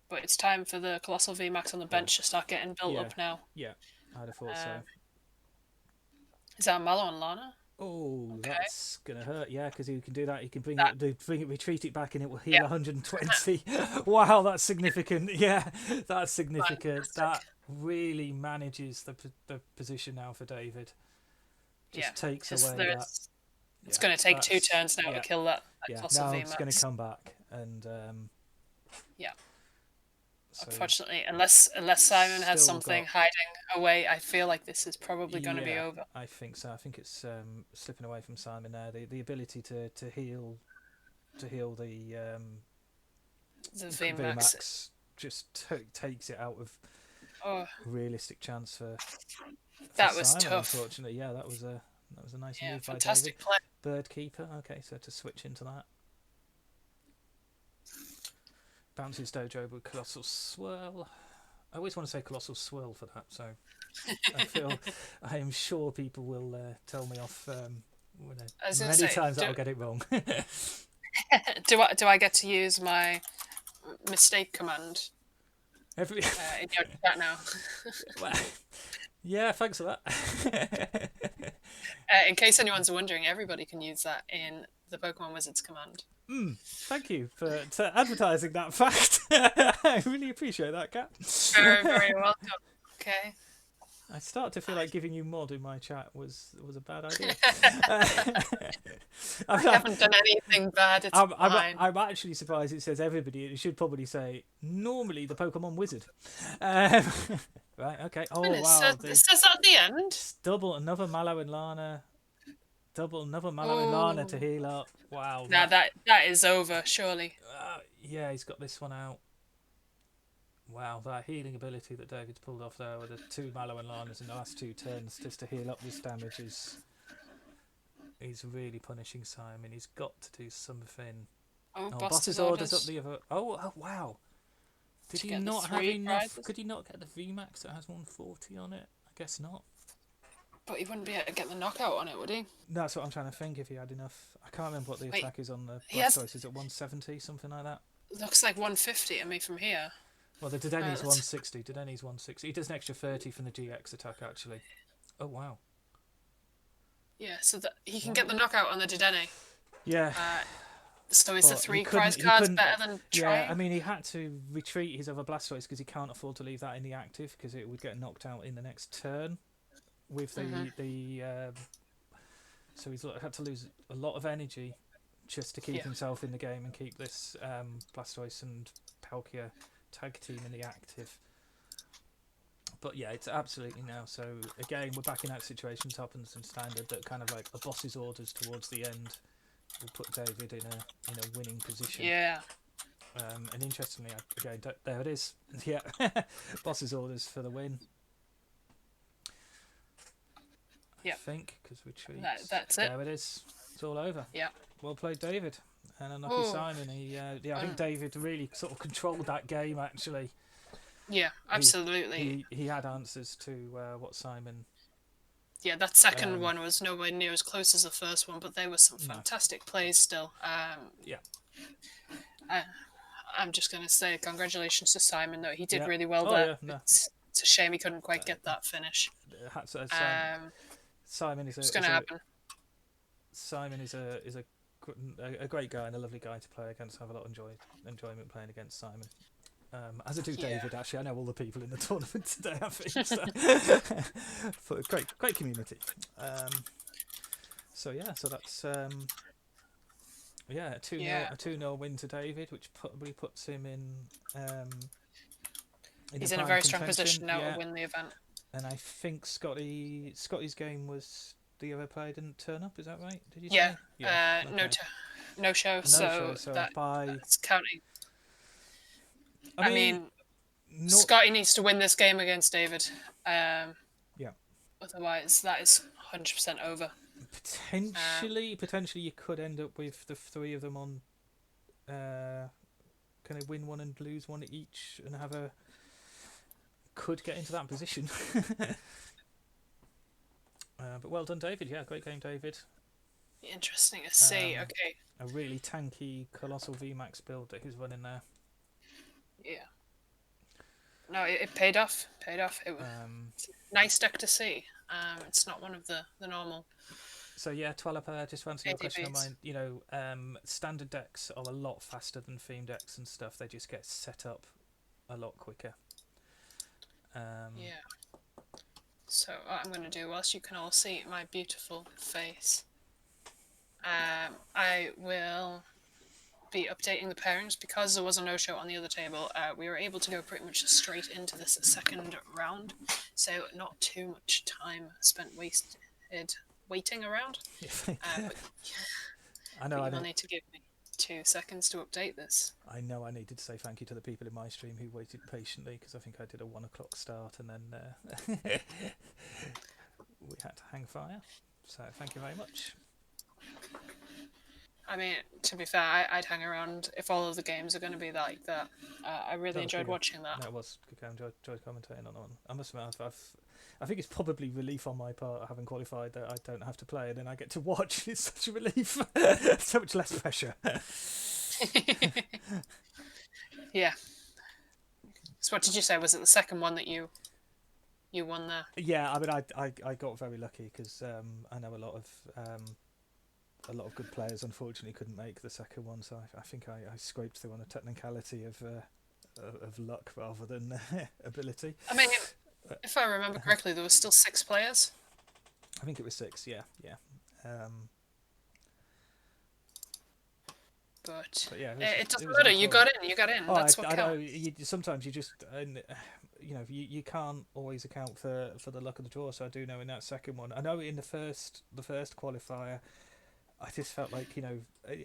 But it's time for the Colossal VMAX on the bench to start getting built up now. Yeah, I'd have thought so. Is that Mallow and Lana? Oh, okay. That's going to hurt, yeah, because he can do that. He can retreat it back and it will heal 120. Wow, that's significant. Yeah, that's significant. That really manages the position now for David. Just takes away that. It's going to take 2 turns now to kill that Colossal VMAX. Now it's going to come back and... So unfortunately, unless Simon has something hiding away, I feel like this is probably going to be over. I think so. I think it's slipping away from Simon there. The ability to heal the VMAX just takes it out of realistic chance for that was Simon, tough. Unfortunately, that was a nice move by fantastic David. Bird Keeper. Okay, so to switch into that. Bounces Dojo with Colossal Swirl. I always want to say Colossal Swirl for that, so I am sure people will tell me off many times that I'll get it wrong. Do I get to use my mistake command in your chat now? Well, yeah, thanks for that. In case anyone's wondering, everybody can use that in the Pokemon Wizards command. Thank you for advertising that fact. I really appreciate that, Kat. Very, very welcome. Okay. I start to feel like giving you mod in my chat was a bad idea. I haven't done anything bad. It's fine. I'm actually surprised it says everybody. It should probably say normally the Pokemon Wizard. Right. Okay. Oh wow. It says that at the end. Double another Mallow and Lana. Double another Mallow and Lana to heal up. Wow. Now that is over, surely. Yeah, he's got this one out. Wow, that healing ability that David's pulled off there with the 2 Mallow and Lanas in the last 2 turns just to heal up this damage he's really punishing Simon. He's got to do something. Boss's orders up the other. Oh wow. Did he not have enough? Prizes? Could he not get the VMAX that has 140 on it? I guess not. But he wouldn't be able to get the knockout on it, would he? No, that's what I'm trying to think. If he had enough, I can't remember what the attack is on the Blastoise. Is it 170, something like that? Looks like 150 to me from here. Well, the Dedeni's 160. Dedeni's 160. He does an extra 30 from the GX attack, actually. Oh, wow. Yeah, so that he can get the knockout on the Dedeni. Yeah. So is the 3 prize cards better than trying? Yeah, I mean, he had to retreat his other Blastoise because he can't afford to leave that in the active because it would get knocked out in the next turn. With so he's had to lose a lot of energy just to keep himself in the game and keep this Blastoise and Palkia tag team in the active. But yeah, it's absolutely now. So again, we're back in that situation, Tuppence and Standard, that kind of like a boss's orders towards the end will put David in a winning position. Yeah. And interestingly, again, there it is. Yeah, boss's orders for the win. Yeah. I think because we treat. That's it. There it is. It's all over. Yeah. Well played, David. And unlucky Simon. I think David really sort of controlled that game actually. Yeah, absolutely. He had answers to what Simon. Yeah, that second one was nowhere near as close as the first one, but there were some fantastic plays still. Yeah. I'm just going to say congratulations to Simon, though. He did really well there. Yeah, it's a shame he couldn't quite get that finish. Simon is it's going to happen. Simon is a great guy and a lovely guy to play against. I have a lot of enjoyment playing against Simon. As I do David, actually. I know all the people in the tournament today, I think. So. Great community. So that's a 2-0 win to David, which probably puts him in he's in a very strong position now to win the event. And I think Scotty's game was the other player didn't turn up, is that right? Did you say? Okay. No show, so that's counting. I mean, Scotty needs to win this game against David. Otherwise, that is 100% over. Potentially, you could end up with the 3 of them on. Can they win one and lose one each, and could get into that position. But well done, David. Yeah, great game, David. Interesting to see. Okay. A really tanky Colossal VMAX build that he's running there. Yeah. No, it paid off. It was a nice deck to see. It's not one of the normal. So yeah, Twilight, just to answer your question of mine, standard decks are a lot faster than theme decks and stuff. They just get set up a lot quicker. So what I'm going to do, whilst you can all see my beautiful face, I will be updating the pairings. Because there was a no-show on the other table, we were able to go pretty much straight into this second round, so not too much time spent waiting around. I know. You'll need to give me 2 seconds to update this. I know I needed to say thank you to the people in my stream who waited patiently, because I think I did a 1 o'clock start and then we had to hang fire. So thank you very much. I mean, to be fair, I'd hang around if all of the games are going to be like that. I really enjoyed watching that. No, it was good game. Enjoyed commentating on that one. I must admit, I think it's probably relief on my part, having qualified, that I don't have to play and then I get to watch. It's such a relief. So much less pressure. Yeah. So what did you say? Was it the second one that you won there? Yeah, I mean, I got very lucky because I know a lot of good players unfortunately couldn't make the second one, so I think I scraped through on a technicality of luck rather than ability. I mean, if I remember correctly, there was still 6 players. I think it was 6. Yeah. But yeah, it doesn't matter. You got in. That's what counts. Sometimes you just, you can't always account for the luck of the draw. So I do know in that second one. I know in the first qualifier, I just felt like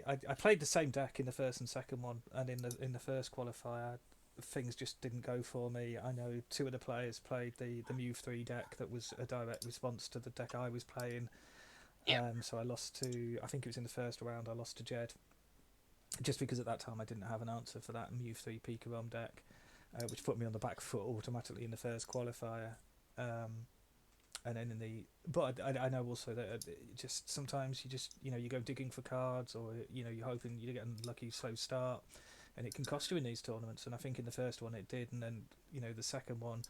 I played the same deck in the first and second one, and in the first qualifier, things just didn't go for me. I know 2 of the players played the Mew 3 deck that was a direct response to the deck I was playing. So I lost to, I think it was in the first round, I lost to Jed. Just because at that time I didn't have an answer for that Mew 3 Pika Rom deck, which put me on the back foot automatically in the first qualifier. And then but I know also that just sometimes you go digging for cards, or you're hoping you get a lucky slow start, and it can cost you in these tournaments. And I think in the first one it did, and then the second one,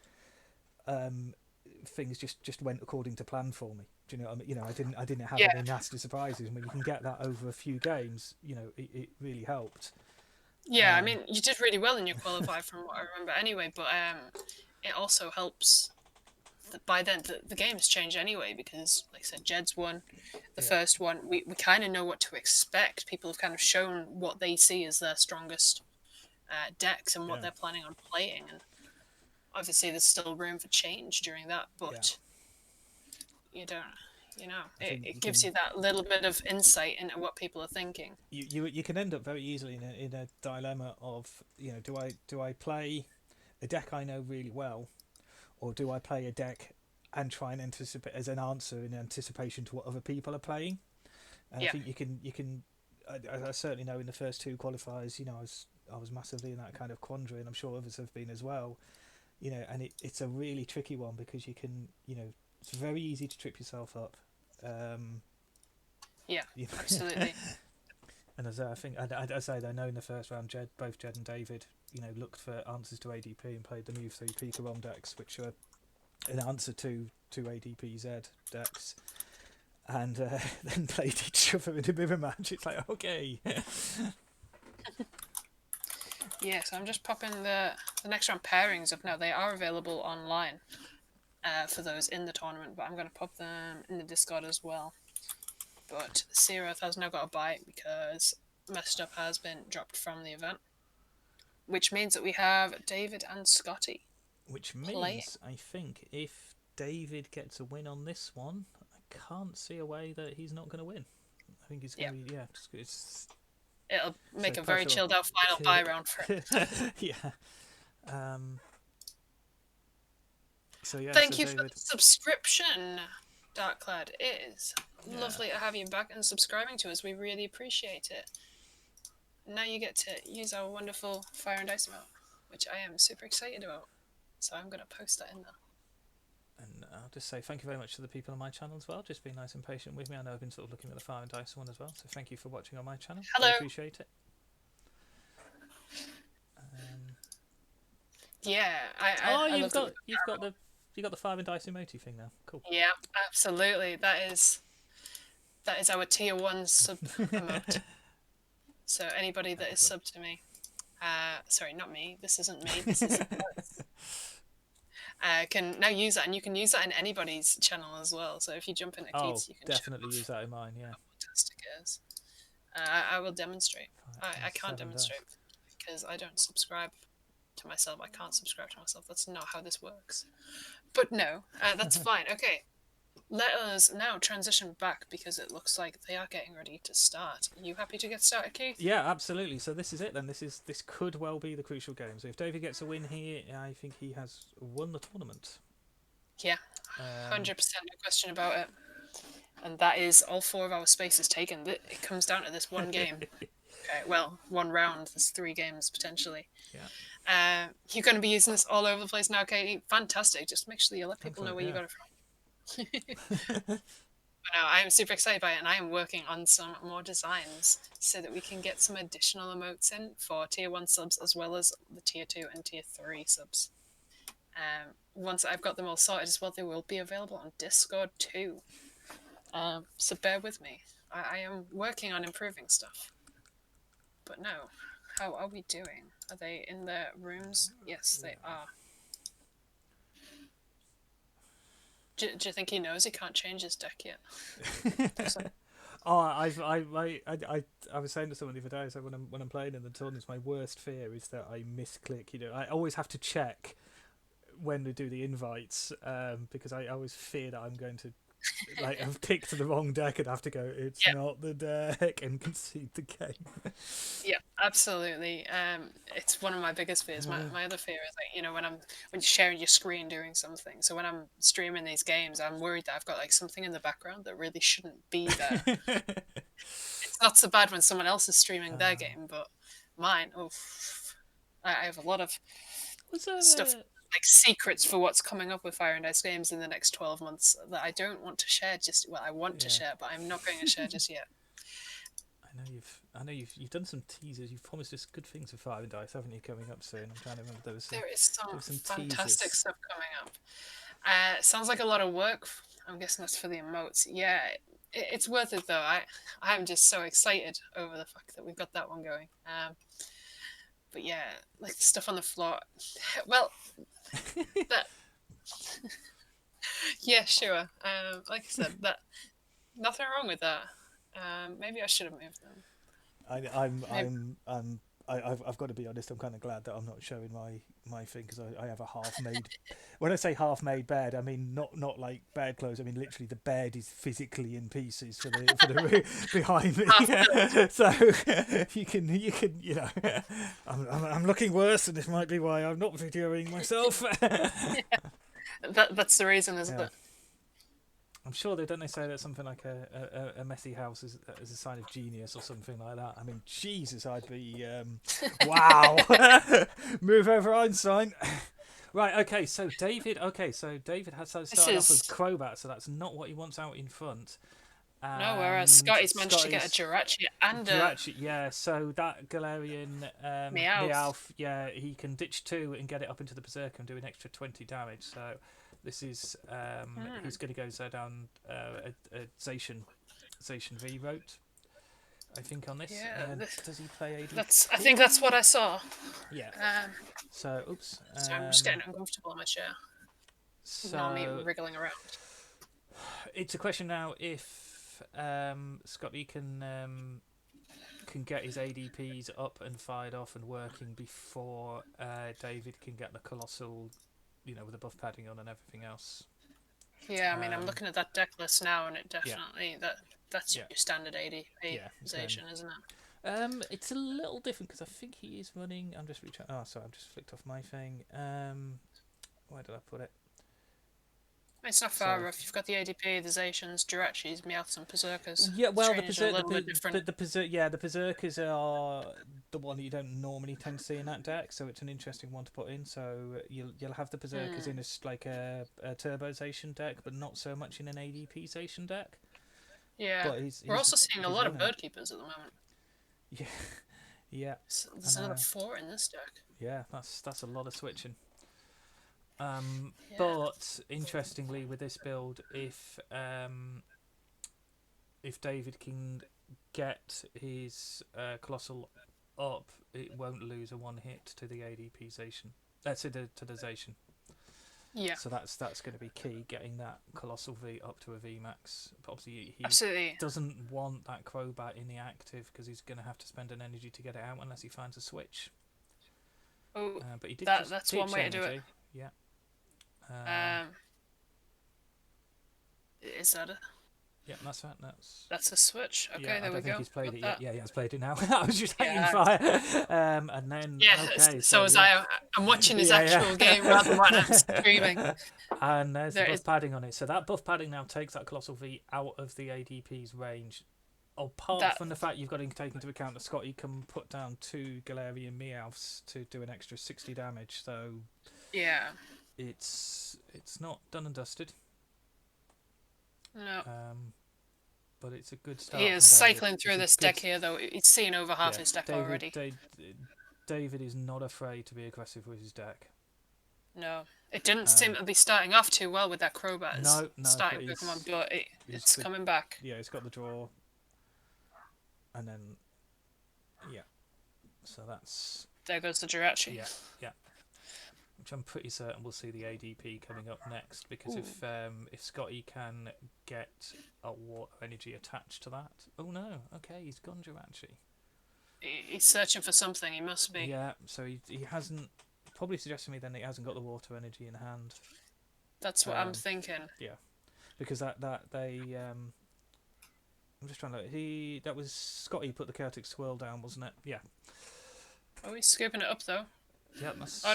things just went according to plan for me. Do you know what I mean? I didn't have any nasty surprises. When you can get that over a few games, it really helped. Yeah, I mean, you did really well in your qualifier from what I remember anyway, but it also helps that by then the game's changed anyway, because, like I said, Jed's won the first one. We kind of know what to expect. People have kind of shown what they see as their strongest decks and what they're planning on playing, and obviously there's still room for change during that, but you don't... it gives you that little bit of insight into what people are thinking. You can end up very easily in a dilemma of, do I play a deck I know really well, or do I play a deck and try and anticipate as an answer in anticipation to what other people are playing? And I think you can. I certainly know in the first two qualifiers, I was massively in that kind of quandary, and I'm sure others have been as well. And it's a really tricky one, because you can, it's very easy to trip yourself up. Absolutely. And as I say, I know in the first round, both Jed and David, looked for answers to ADP and played the Move 3 Pika ROM decks, which are an answer to ADP Z decks, and then played each other in a mirror match. It's like, okay. Yeah, so I'm just popping the next round pairings up now. They are available online for those in the tournament, but I'm going to pop them in the Discord as well. But Searoth has now got a bite because Messed Up has been dropped from the event, which means that we have David and Scotty. Which means, I think, if David gets a win on this one, I can't see a way that he's not going to win. I think he's going to be, It'll make a very chilled out final bye round for him. Thank you for the subscription, Darkclad. It is lovely to have you back and subscribing to us. We really appreciate it. Now you get to use our wonderful Fire and Dice emote, which I am super excited about. So I'm going to post that in there. And I'll just say thank you very much to the people on my channel as well. Just being nice and patient with me. I know I've been sort of looking at the Fire and Dice one as well. So thank you for watching on my channel. Hello. I appreciate it. You've got the Fire and Dice emoji thing now. Cool. Yeah, absolutely. That is our tier 1 sub emote. So anybody that is sub to me, sorry, not me. This isn't me. This is can now use that, and you can use that in anybody's channel as well. So if you jump into Keith's, you can definitely use that in mine. Yeah. How fantastic it is. I will demonstrate. I can't demonstrate because I don't subscribe to myself. I can't subscribe to myself. That's not how this works. But no, that's fine. Okay. Let us now transition back, because it looks like they are getting ready to start. Are you happy to get started, Keith? Yeah, absolutely. So this is it then. This could well be the crucial game. So if David gets a win here, I think he has won the tournament. Yeah, 100%, no question about it. And that is all 4 of our spaces taken. It comes down to this one game. Okay, well, 1 round. There's 3 games potentially. Yeah. You're going to be using this all over the place now, Katie. Fantastic. Just make sure you let people know where you got it from. But no, I am super excited by it, and I am working on some more designs so that we can get some additional emotes in for tier 1 subs, as well as the tier 2 and tier 3 subs. Once I've got them all sorted as well, they will be available on Discord too. So bear with me. I am working on improving stuff. But no, how are we doing? Are they in their rooms? Yes, they are. Do you think he knows he can't change his deck yet? I was saying to someone the other day, so when I'm playing in the tournaments, my worst fear is that I misclick. I always have to check when we do the invites, because I always fear that I'm going to I've picked the wrong deck and have to go, it's not the deck, and concede the game. Yeah, absolutely. It's one of my biggest fears. My other fear is when you're sharing your screen doing something. So when I'm streaming these games, I'm worried that I've got something in the background that really shouldn't be there. It's not so bad when someone else is streaming their game, but mine, I have a lot of stuff, secrets for what's coming up with Fire and Ice Games in the next 12 months that I don't want to share I want to share, but I'm not going to share just yet. I know you've done some teasers. You've promised us good things for Fire and Dice, haven't you? Coming up soon. I'm trying to remember There is some fantastic teasers. stuff coming up. Sounds like a lot of work. I'm guessing that's for the emotes. Yeah, it's worth it though. I'm just so excited over the fact that we've got that one going. But yeah, like the stuff on the floor. Well, that. Yeah, sure. Like I said, that nothing wrong with that. Maybe I should have moved them. I've got to be honest. I'm kind of glad that I'm not showing my thing because I have a half-made. When I say half-made bed, I mean not like bed clothes. I mean literally the bed is physically in pieces for the behind me. So you can I'm looking worse, and this might be why I'm not videoing myself. Yeah. That's the reason, isn't it? I'm sure they don't say that something like a messy house is a sign of genius or something like that. I mean, Jesus, I'd be wow. Move over, Einstein. Right. Okay. So David has started off with Crobat, so that's not what he wants out in front. No, whereas Scotty's managed to get a Jirachi and Jirachi, yeah. So that Galarian Meowth, yeah, he can ditch 2 and get it up into the Berserker and do an extra 20 damage. So this is he's going to go down a Zacian V route, I think, on this. Yeah, does he play AD? I think that's what I saw. Yeah. So oops. So I'm just getting uncomfortable in my chair. Not me wriggling around. It's a question now if Scotty can get his ADPs up and fired off and working before David can get the Colossal, with the buff padding on and everything else. Yeah, I mean, I'm looking at that deck list now, and it definitely that's your standard ADP-ization, isn't it? It's a little different because I think he is running. I'm just reaching. Oh, sorry, I've just flicked off my thing. Where did I put it? It's not far off. You've got the ADP, the Zacians, Jirachis, Meowths, and Berserkers. Yeah, well, the Berserkers are the one that you don't normally tend to see in that deck, so it's an interesting one to put in. So you'll have the Berserkers in a Turbozation deck, but not so much in an ADP-zation deck. Yeah, but we're also seeing a lot of Bird Keepers at the moment. Yeah, yeah. So there's another 4 in this deck. Yeah, that's a lot of switching. But interestingly, with this build, if David can get his Colossal up, it won't lose a 1-hit to the ADP-zation. That's to the Zation. Yeah. So that's going to be key, getting that Colossal V up to a VMAX. Obviously, he Absolutely. doesn't want that Crobat in the active because he's going to have to spend an energy to get it out unless he finds a switch. Oh, but he did that's one way to do it. Yeah. Is that a? Yeah, that's right. That's a switch. Okay, there we go. I don't think he's played it yet. Yeah, he has played it now. I was just hanging fire. And then so was I. I'm watching his actual game rather than what I'm streaming. And there's the buff padding on it. So that buff padding now takes that Colossal V out of the ADP's range. Apart from the fact you've got to take into account that Scotty can put down 2 Galarian Meowths to do an extra 60 damage. So yeah. It's not done and dusted. No. But it's a good start. He is cycling through this deck here, though. He's seen over half his deck already. David is not afraid to be aggressive with his deck. No. It didn't seem to be starting off too well with that Crobat. No. Starting Pokemon, but it's coming back. Yeah, it's got the draw. And then, so that's... There goes the Jirachi. Yeah. Which I'm pretty certain we'll see the ADP coming up next, because if Scotty can get a water energy attached to that... Oh no, okay, he's gone Jirachi. He's searching for something, he must be. Yeah, so he hasn't... Probably suggesting to me then that he hasn't got the water energy in hand. That's what I'm thinking. Yeah, because they... I'm just trying to... That was Scotty who put the Chaotic Swirl down, wasn't it? Yeah. Oh, he's scooping it up though. Yeah, that's... Oh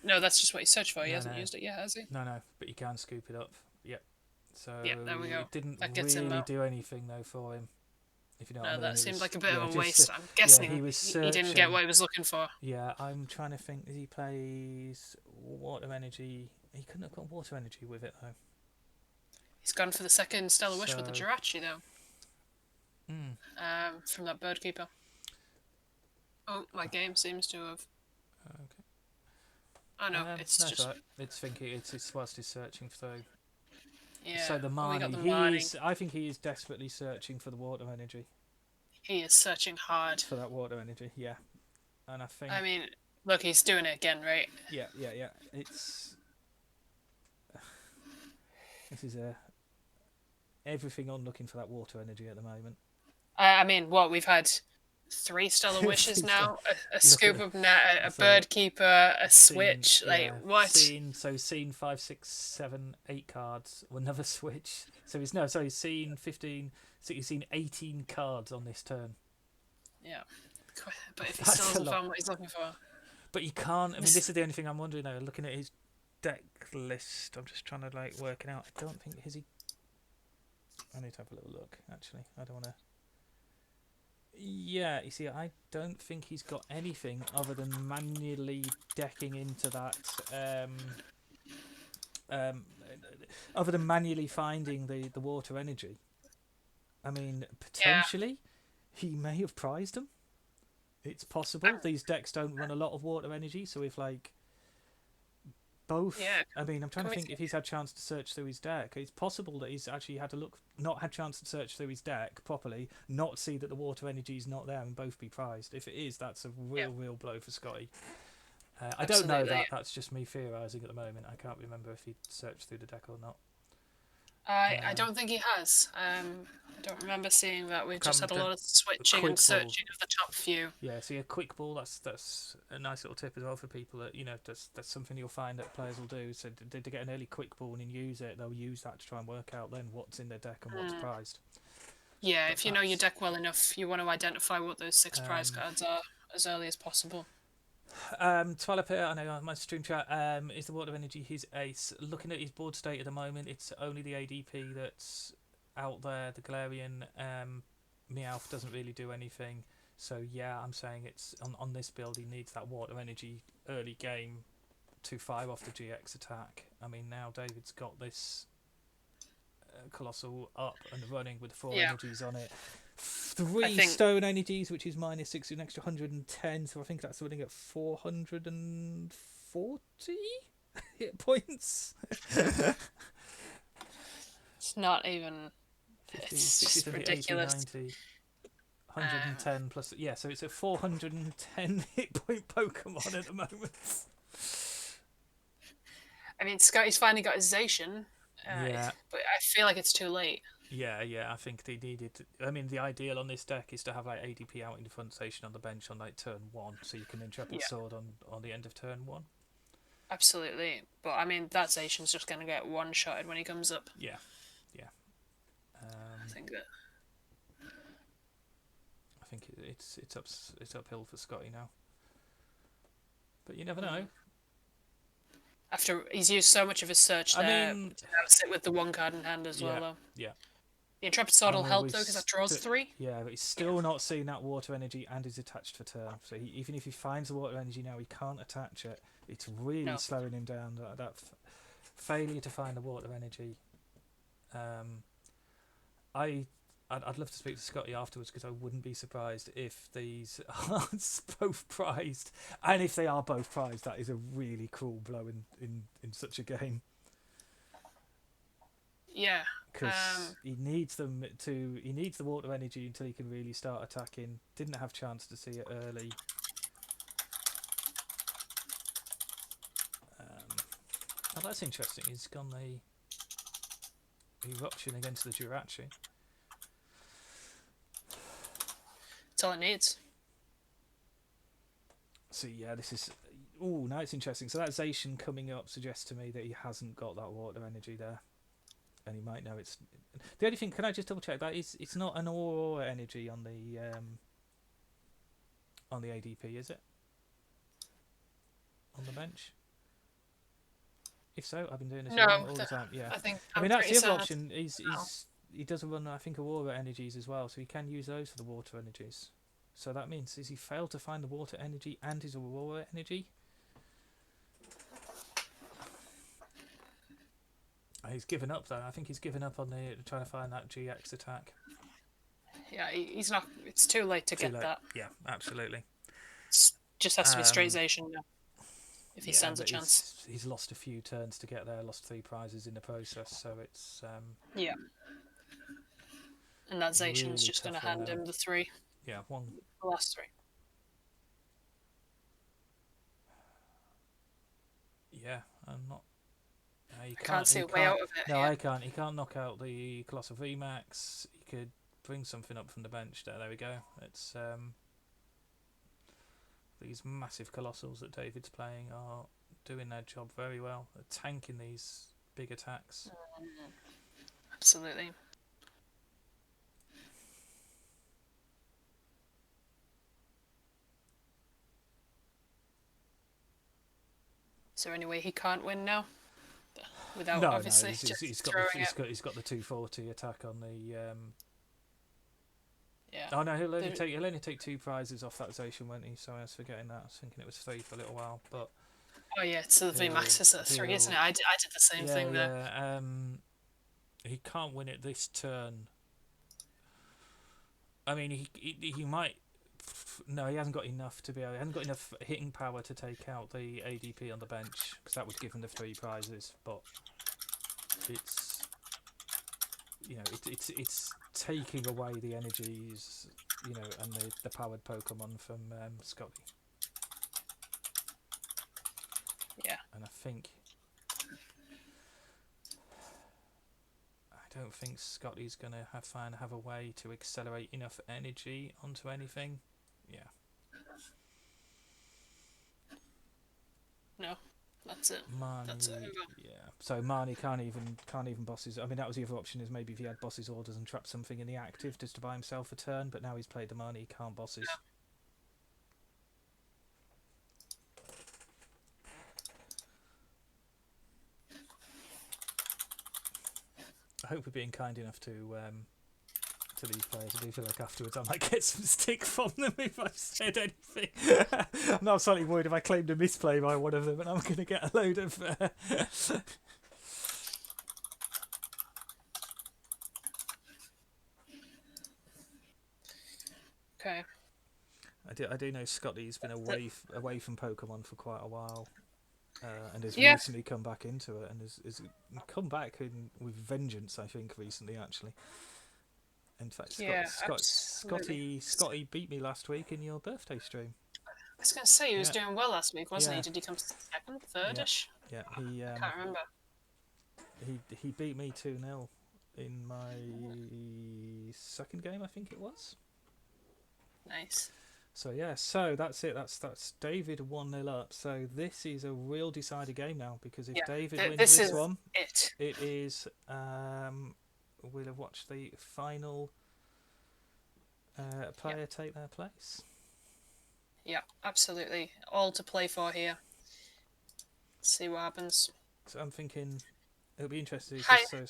no, that's just what he searched for. He hasn't used it yet, has he? No, but you can scoop it up. Yep. So there we go. It didn't really really do anything though for him. If you know what I mean. That seemed like a bit of a waste. I'm guessing he didn't get what he was looking for. Yeah, I'm trying to think. He plays water energy. He couldn't have got water energy with it though. He's gone for the second Stellar Wish with the Jirachi though. from that bird keeper. Oh, my game seems to have. Okay. Oh no, it's no, just. right. It's thinking. It's whilst he's searching through. Yeah. So the we got Marnie, the he Marnie. is. I think he is desperately searching for the water energy. He is searching hard. For that water energy, yeah. And I think. I mean, look, he's doing it again, right? Yeah. It's. This is everything on looking for that water energy at the moment. I mean, what we've had 3 stellar wishes now, a scoop of net, a bird keeper, a switch. What? Scene 5, 6, 7, 8 cards. Another switch. So he's scene 15. So he's seen 18 cards on this turn. Yeah, but if he still hasn't found what he's looking for. But you can't. I mean, this is the only thing I'm wondering now. Looking at his deck list, I'm just trying to work it out. I don't think is he. I need to have a little look. Actually, I don't want to. Yeah, you see, I don't think he's got anything other than manually decking into that. Other than manually finding the water energy. I mean, potentially, he may have prized them. It's possible. These decks don't run a lot of water energy, so if both. Yeah. I mean, I'm trying to think if he's had a chance to search through his deck. It's possible that he's actually not had a chance to search through his deck properly, not see that the water energy is not there, and both be prized. If it is, that's a real blow for Scotty. I don't know that. That's just me theorising at the moment. I can't remember if he searched through the deck or not. I don't think he has. I don't remember seeing that. We've just had a lot of switching and searching of the top few. Yeah, see, a quick ball, that's a nice little tip as well for people that, that's something you'll find that players will do. So to get an early quick ball and use it, they'll use that to try and work out then what's in their deck and what's prized. Yeah, if you know your deck well enough, you want to identify what those 6 prize cards are as early as possible. Twilight, I know on my stream chat, is the water energy his ace. Looking at his board state at the moment, it's only the ADP that's out there. The Galarian Meowth doesn't really do anything. So yeah, I'm saying it's on this build he needs that water energy early game to fire off the GX attack. I mean, now David's got this Colossal up and running with 4 energies on it. 3 stone energies, which is -6, an extra 110. So I think that's running at 440 hit points. It's not even. 50, it's 60, ridiculous. 80, 90, 110 plus. Yeah, so it's a 410 hit point Pokemon at the moment. I mean, Scotty's finally got his Zacian. But I feel like it's too late. Yeah, I think they needed. I mean, the ideal on this deck is to have ADP out in the front station on the bench on turn 1, so you can Intrepid Sword on the end of turn 1. Absolutely, but I mean that Zacian's just gonna get one-shotted when he comes up. Yeah. I think that. I think it's uphill for Scotty now, but you never know. After he's used so much of his search there, to sit with the 1 card in hand as well, though. Yeah. The Intrepid Sword will help, though, because that draws 3. Yeah, but he's still not seeing that water energy and is attached for turn. So even if he finds the water energy now, he can't attach it. It's really slowing him down. That failure to find the water energy. I'd love to speak to Scotty afterwards, because I wouldn't be surprised if these are both prized. And if they are both prized, that is a really cruel blow in such a game. Yeah. Because he needs the water energy until he can really start attacking. Didn't have chance to see it early. Oh, that's interesting. He's gone the eruption against the Jirachi. That's all it needs. So yeah, this is. Oh, now it's interesting. So that Zacian coming up suggests to me that he hasn't got that water energy there, and he might know it's. The only thing, can I just double check that it's not an aura energy on the ADP, is it? On the bench. If so, I've been doing this all the time. Yeah, I mean that's the other option. He doesn't run, I think, aura energies as well, so he can use those for the water energies. So that means he failed to find the water energy and his aurora energy. He's given up though. I think he's given up on trying to find that GX attack. Yeah, he's not. It's too late to get that. Yeah, absolutely. Just has to be straight Zacian now. If he stands a but chance. he's lost a few turns to get there, lost 3 prizes in the process, so it's yeah. And that Zacian's really just going to hand him the 3. Yeah, one. The last 3. Yeah, I'm not. I can't see a way out of it. No, I can't. He can't knock out the Colossal VMAX. He could bring something up from the bench there. There we go. It's these massive Colossals that David's playing are doing their job very well. They're tanking these big attacks. Absolutely. Is there any way he can't win now? Without obviously just he's got the 240 attack on the. Yeah. Oh no, he'll only take 2 prizes off that Zacian, won't he? So I was forgetting that. I was thinking it was 3 for a little while, but. Oh yeah, so the VMAX is at 3, isn't it? I did the same thing there. Yeah, he can't win it this turn. I mean, he might. No, he hasn't got enough to be able. He hasn't got enough hitting power to take out the ADP on the bench because that would give him the 3 prizes. But it's it's taking away the energies, and the powered Pokemon from Scotty. Yeah. And I don't think Scotty's gonna have a way to accelerate enough energy onto anything. Yeah. No, that's it. Marnie, that's it. Yeah. So Marnie can't even boss his. I mean, that was the other option, is maybe if he had boss his orders and trap something in the active just to buy himself a turn. But now he's played the Marnie, he can't boss his. Yeah. I hope we're being kind enough to these players. I do feel like afterwards I might get some stick from them if I've said anything. I'm not slightly worried if I claimed a misplay by one of them, and I'm going to get a load of. Okay. I do know Scotty's been away from Pokemon for quite a while. And has recently come back into it, and has come back with vengeance, I think, recently, actually. In fact, Scotty beat me last week in your birthday stream. I was going to say, he was doing well last week, wasn't he? Did he come second, third-ish? Yeah, I can't remember. He beat me 2-0 in my second game, I think it was. Nice. So that's it. That's David 1-0 up. So this is a real decider game now, because if David wins this one, it is. We'll have watched the final player take their place. Yeah, absolutely. All to play for here. Let's see what happens. So I'm thinking it'll be interesting. So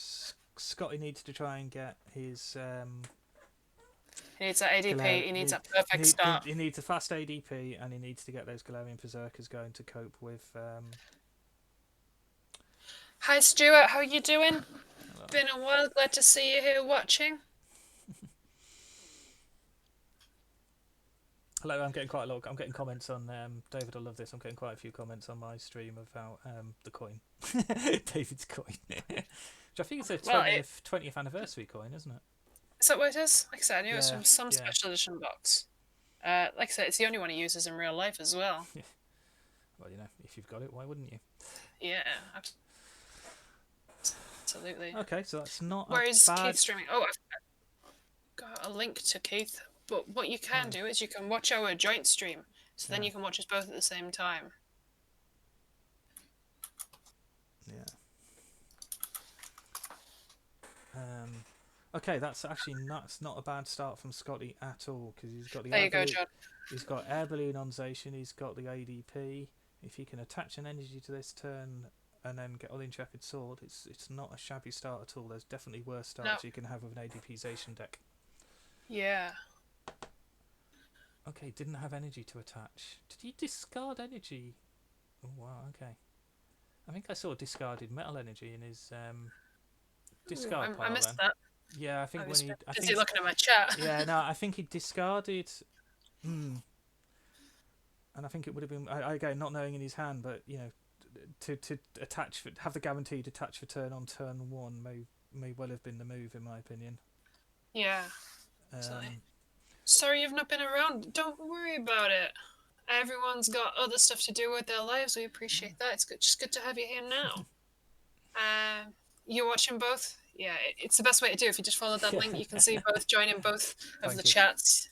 Scotty needs to try and get his. He needs that ADP, he needs that perfect start. He needs a fast ADP, and he needs to get those Galarian Berserkers going to cope with... Hi Stuart, how you doing? Hello. Been a while, glad to see you here watching. Hello, I'm getting quite a lot. I'm getting comments on... David, I love this. I'm getting quite a few comments on my stream about the coin. David's coin. Which I think it's a 20th anniversary coin, isn't it? Is that what it is? Like I said, I knew it was from some special edition box. Like I said, it's the only one he uses in real life as well. Well, if you've got it, why wouldn't you? Yeah, absolutely. Okay, so that's not. Where is Keith streaming? Oh, I've got a link to Keith. But what you can do is you can watch our joint stream, so then you can watch us both at the same time. Yeah. Okay, that's actually not a bad start from Scotty at all, because he's got the he's got air balloon on Zacian, he's got the ADP. If he can attach an energy to this turn and then get on the Intrepid Sword, it's not a shabby start at all. There's definitely worse starts you can have with an ADP Zacian deck. Yeah. Okay, didn't have energy to attach. Did he discard energy? Oh wow, okay. I think I saw discarded metal energy in his discard pile. I missed that. Yeah, I think I when was he... busy looking at my chat. Yeah, no, I think he discarded... and I think it would have been... again, not knowing in his hand, but, you know, to attach... Have the guaranteed attach for turn on turn 1 may well have been the move, in my opinion. Yeah. Sorry you've not been around. Don't worry about it. Everyone's got other stuff to do with their lives. We appreciate that. It's just good to have you here now. You're watching both? Yeah, it's the best way to do. If you just follow that link, you can see both, join in both of the chats.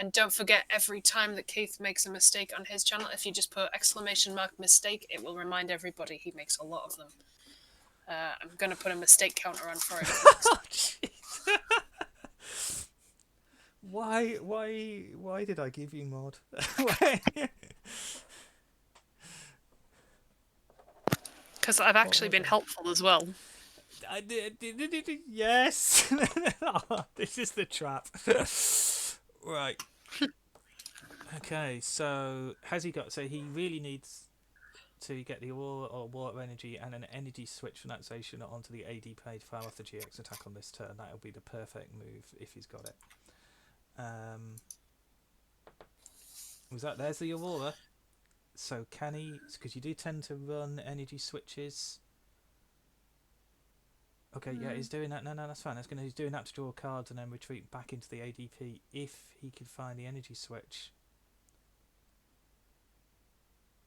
And don't forget, every time that Keith makes a mistake on his channel, if you just put !mistake, it will remind everybody he makes a lot of them. I'm going to put a mistake counter on for it. Why did I give you mod? Because I've actually been helpful as well. I did. Yes. This is the trap. Right. Okay, so has he got... So he really needs to get the aura or water energy and an energy switch from that station onto the AD page file off the GX attack on this turn. That'll be the perfect move if he's got it. Was that... There's the aurora. So can he... Because you do tend to run energy switches... Okay, yeah, he's doing that. No, that's fine. He's doing that to draw cards and then retreat back into the ADP if he could find the energy switch.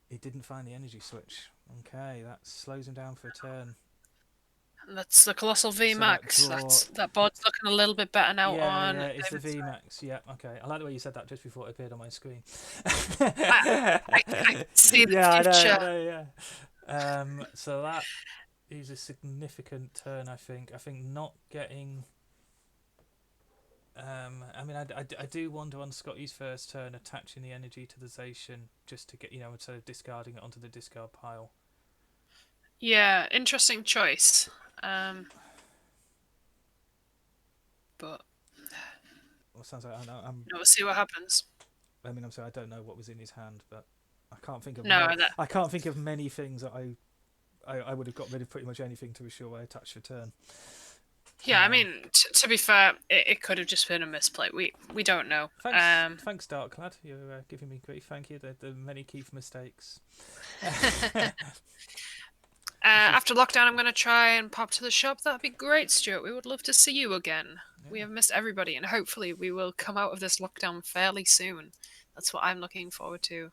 He didn't find the energy switch. Okay, that slows him down for a turn. And that's the Colossal VMAX. That board's looking a little bit better now on... Yeah, it's the VMAX. Yeah, okay. I like the way you said that just before it appeared on my screen. I see the future. I know, yeah. So that... is a significant turn, I think. I think not getting... I mean, I do wonder on Scotty's first turn attaching the energy to the Zacian just to get, you know, instead of discarding it onto the discard pile. Yeah, interesting choice. But... Well, sounds like we'll see what happens. I mean, I'm sorry, I don't know what was in his hand, but I can't think of... I can't think of many things that I would have got rid of pretty much anything to assure I attach for turn. Yeah, I mean, to be fair, it could have just been a misplay. We don't know. Thanks, Darklad. You're giving me grief. Thank you. The many Keith mistakes. After lockdown, I'm going to try and pop to the shop. That'd be great, Stuart. We would love to see you again. Yeah. We have missed everybody, and hopefully we will come out of this lockdown fairly soon. That's what I'm looking forward to.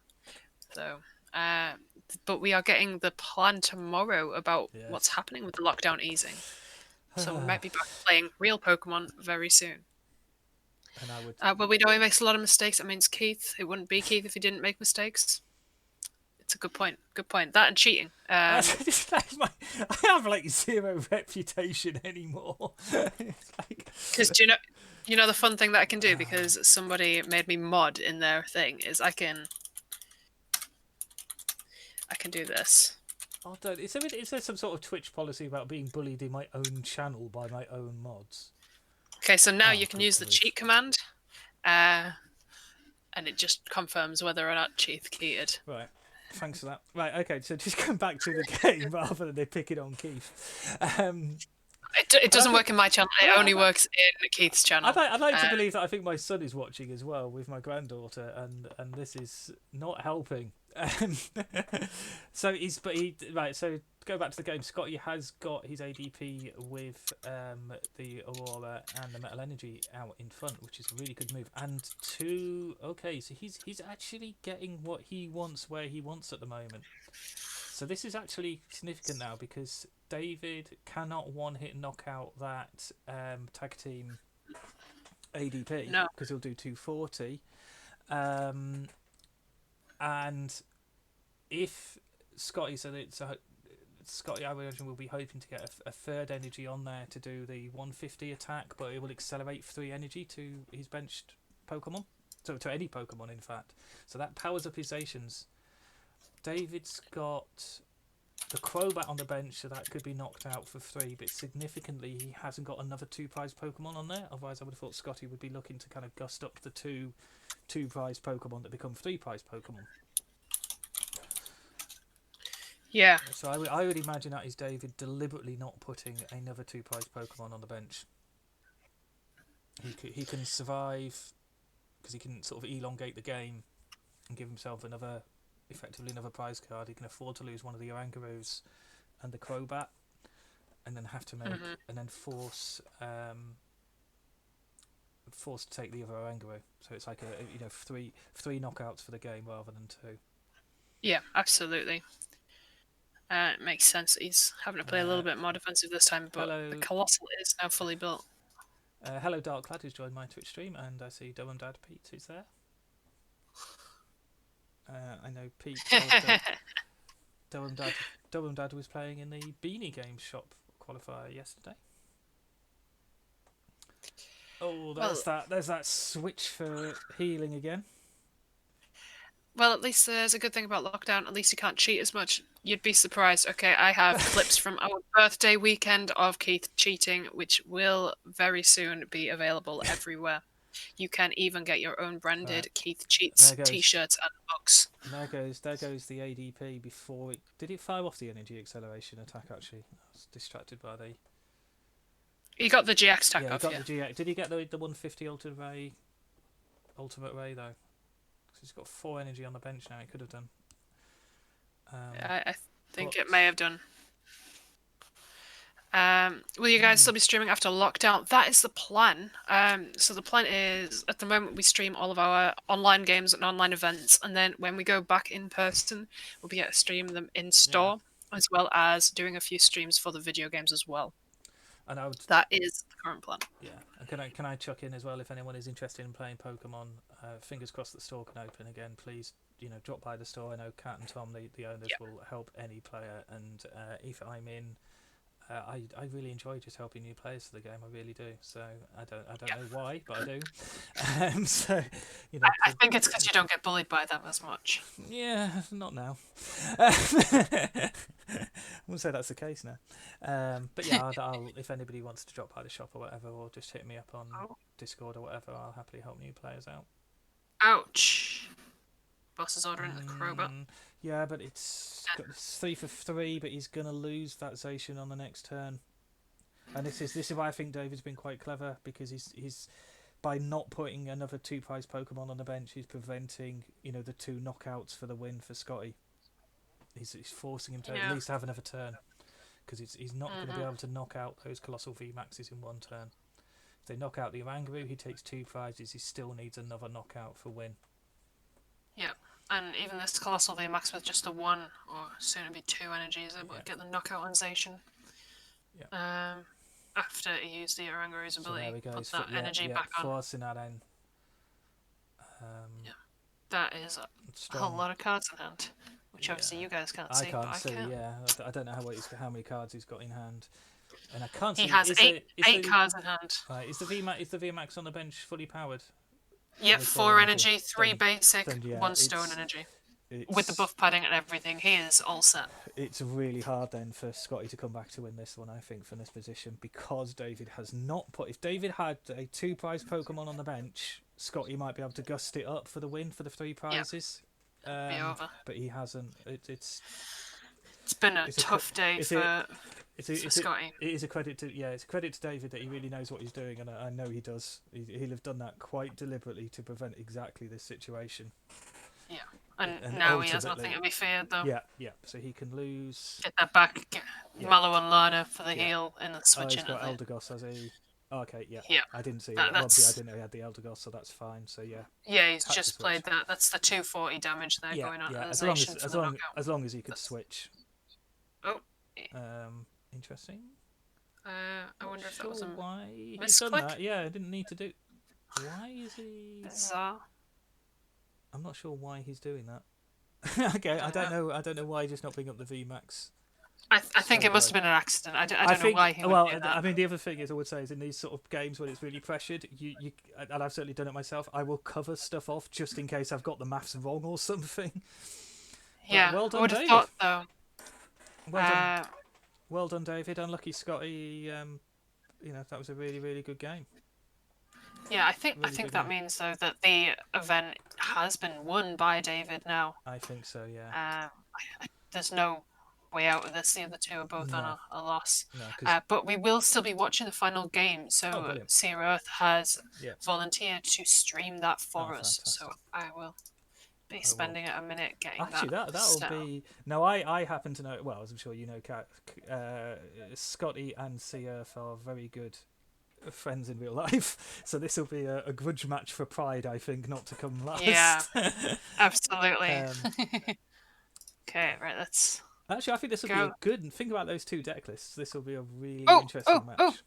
So... but we are getting the plan tomorrow about what's happening with the lockdown easing. So we might be back playing real Pokemon very soon. And I would... but we know he makes a lot of mistakes. I mean, it's Keith. It wouldn't be Keith if he didn't make mistakes. It's a good point. Good point. That and cheating. I have like zero reputation anymore. Because you know the fun thing that I can do, because somebody made me mod in their thing, is I can do this. Oh, is there some sort of Twitch policy about being bullied in my own channel by my own mods? Okay, so now you can use the cheat command, and it just confirms whether or not Keith cheated. Right, thanks for that. Right, okay, so just come back to the game rather than they pick it on Keith. It doesn't work in my channel. It only works in Keith's channel. I'd like to believe that I think my son is watching as well with my granddaughter, and this is not helping. So to go back to the game, Scotty has got his ADP with the Aurora and the Metal Energy out in front, which is a really good move. And so he's actually getting what he wants where he wants at the moment. So this is actually significant now, because David cannot one-hit knockout that tag team ADP, because he'll do 240. And if Scotty, Scotty, I would imagine, will be hoping to get a third energy on there to do the 150 attack, but it will accelerate 3 energy to his benched Pokemon. So to any Pokemon, in fact. So that powers up his Zacians. David's got the Crobat on the bench, so that could be knocked out for 3, but significantly he hasn't got another 2-prize Pokemon on there. Otherwise I would have thought Scotty would be looking to kind of gust up the 2-prize Pokemon that become 3-prize Pokemon. Yeah. So I would imagine that is David deliberately not putting another 2-prize Pokemon on the bench. he can survive because he can sort of elongate the game and give himself effectively another prize card. He can afford to lose one of the Orangaroos and the Crobat, and then have to make and then force to take the other Orangaroo. So it's like three knockouts for the game rather than 2. Yeah, absolutely. It makes sense. He's having to play a little bit more defensive this time, but the Colossal is now fully built. Hello, Darklad, who's joined my Twitch stream, and I see Dom and Dad Pete who's there. I know Pete. Dom and Dad was playing in the Beanie Games shop qualifier yesterday. Oh, there's that switch for healing again. Well, at least there's a good thing about lockdown. At least you can't cheat as much. You'd be surprised. Okay, I have clips from our birthday weekend of Keith cheating, which will very soon be available everywhere. You can even get your own branded Keith Cheats t-shirts and books. There goes the ADP before it... Did it fire off the energy acceleration attack, actually? I was distracted by the... He got the GX attack off, the GX. Did he get the 150 ultimate ray, though? Because he's got 4 energy on the bench now. He could have done. I think it may have done. Will you guys still be streaming after lockdown? That is the plan. So the plan is, at the moment, we stream all of our online games and online events, and then when we go back in person, we'll be able to stream them in store, as well as doing a few streams for the video games as well. And that is the current plan. Yeah, and can I chuck in as well, if anyone is interested in playing Pokemon, fingers crossed the store can open again. Please, drop by the store. I know Kat and Tom, the owners, will help any player, and if I'm in, I really enjoy just helping new players to the game. I really do. So I don't know why, but I do. So I think it's because you don't get bullied by them as much. Yeah, not now. I wouldn't say that's the case now. But yeah, I'll if anybody wants to drop by the shop or whatever, or just hit me up on Discord or whatever, I'll happily help new players out. Ouch. Boss is ordering the Crobat. Yeah, but it's 3 for 3, but he's gonna lose that Zacian on the next turn. And this is why I think David's been quite clever, because he's by not putting another 2 prize Pokemon on the bench, he's preventing the 2 knockouts for the win for Scotty. He's forcing him to at least have another turn, because he's not going to be able to knock out those Colossal VMAXs in 1 turn. If they knock out the Orangaroo, he takes 2 prizes. He still needs another knockout for win. Yeah. And even this Colossal VMAX with just the 1, or soon to be 2 energies, it will get the knockout on Zacian. Yeah. After he used the Orangaroo's ability, so there we go. Put that energy back on. Forcing that in. That is a whole lot of cards in hand, which obviously you guys can't see. I can't see. Can. Yeah, I don't know how many cards he's got in hand, and I can't see. He has eight cards in hand. Right, is the VMAX on the bench fully powered? Yep, 4 energy, 3 basic, 1 stone energy. With the buff padding and everything, he is all set. It's really hard then for Scotty to come back to win this one, I think, from this position, because David has not put... If David had a 2 prize Pokemon on the bench, Scotty might be able to gust it up for the win for the 3 prizes. Be over. But he hasn't. It's been a tough day for Scotty. It is a credit to it's a credit to David that he really knows what he's doing, and I know he does. He'll have done that quite deliberately to prevent exactly this situation. Yeah, and now he has nothing to be feared, though. Yeah. So he can lose. Get that back. Mallow and Lana for the heal and the switching. He's got Eldegoss as a... Oh, okay, yeah. I didn't see it. Obviously, I didn't know he had the Eldegoss, so that's fine. So yeah. Yeah, he's just played that. That's the 240 damage there going on. Yeah, as long as he could switch. Oh. Interesting. I wonder if that was why misclick? He's done that. Yeah, I didn't need to do. Why is he? Bizarre. I'm not sure why he's doing that. Okay, I don't know why he's just not bringing up the VMAX. I think it must have been an accident. I don't know why he would do that. I mean, the other thing is, I would say, is in these sort of games when it's really pressured, you and I've certainly done it myself, I will cover stuff off just in case I've got the maths wrong or something. Yeah, well done, I would have David. thought, though. Well done, David. Unlucky Scotty. That was a really, really good game. Yeah, I think that means, though, that the event has been won by David now. I think so, yeah. There's no way out of this. The other two are both on a loss. No, but we will still be watching the final game. So Sierra Earth has volunteered to stream that for us. Fantastic. So I will be spending a minute getting that'll be. Now I happen to know. Well, as I'm sure you know, Kat, Scotty and Sea Earth are very good friends in real life, so this will be a grudge match for pride, I think, not to come last. Yeah, absolutely. Okay, right, let's actually I think this will be a good, think about those two deck lists, this will be a really interesting match.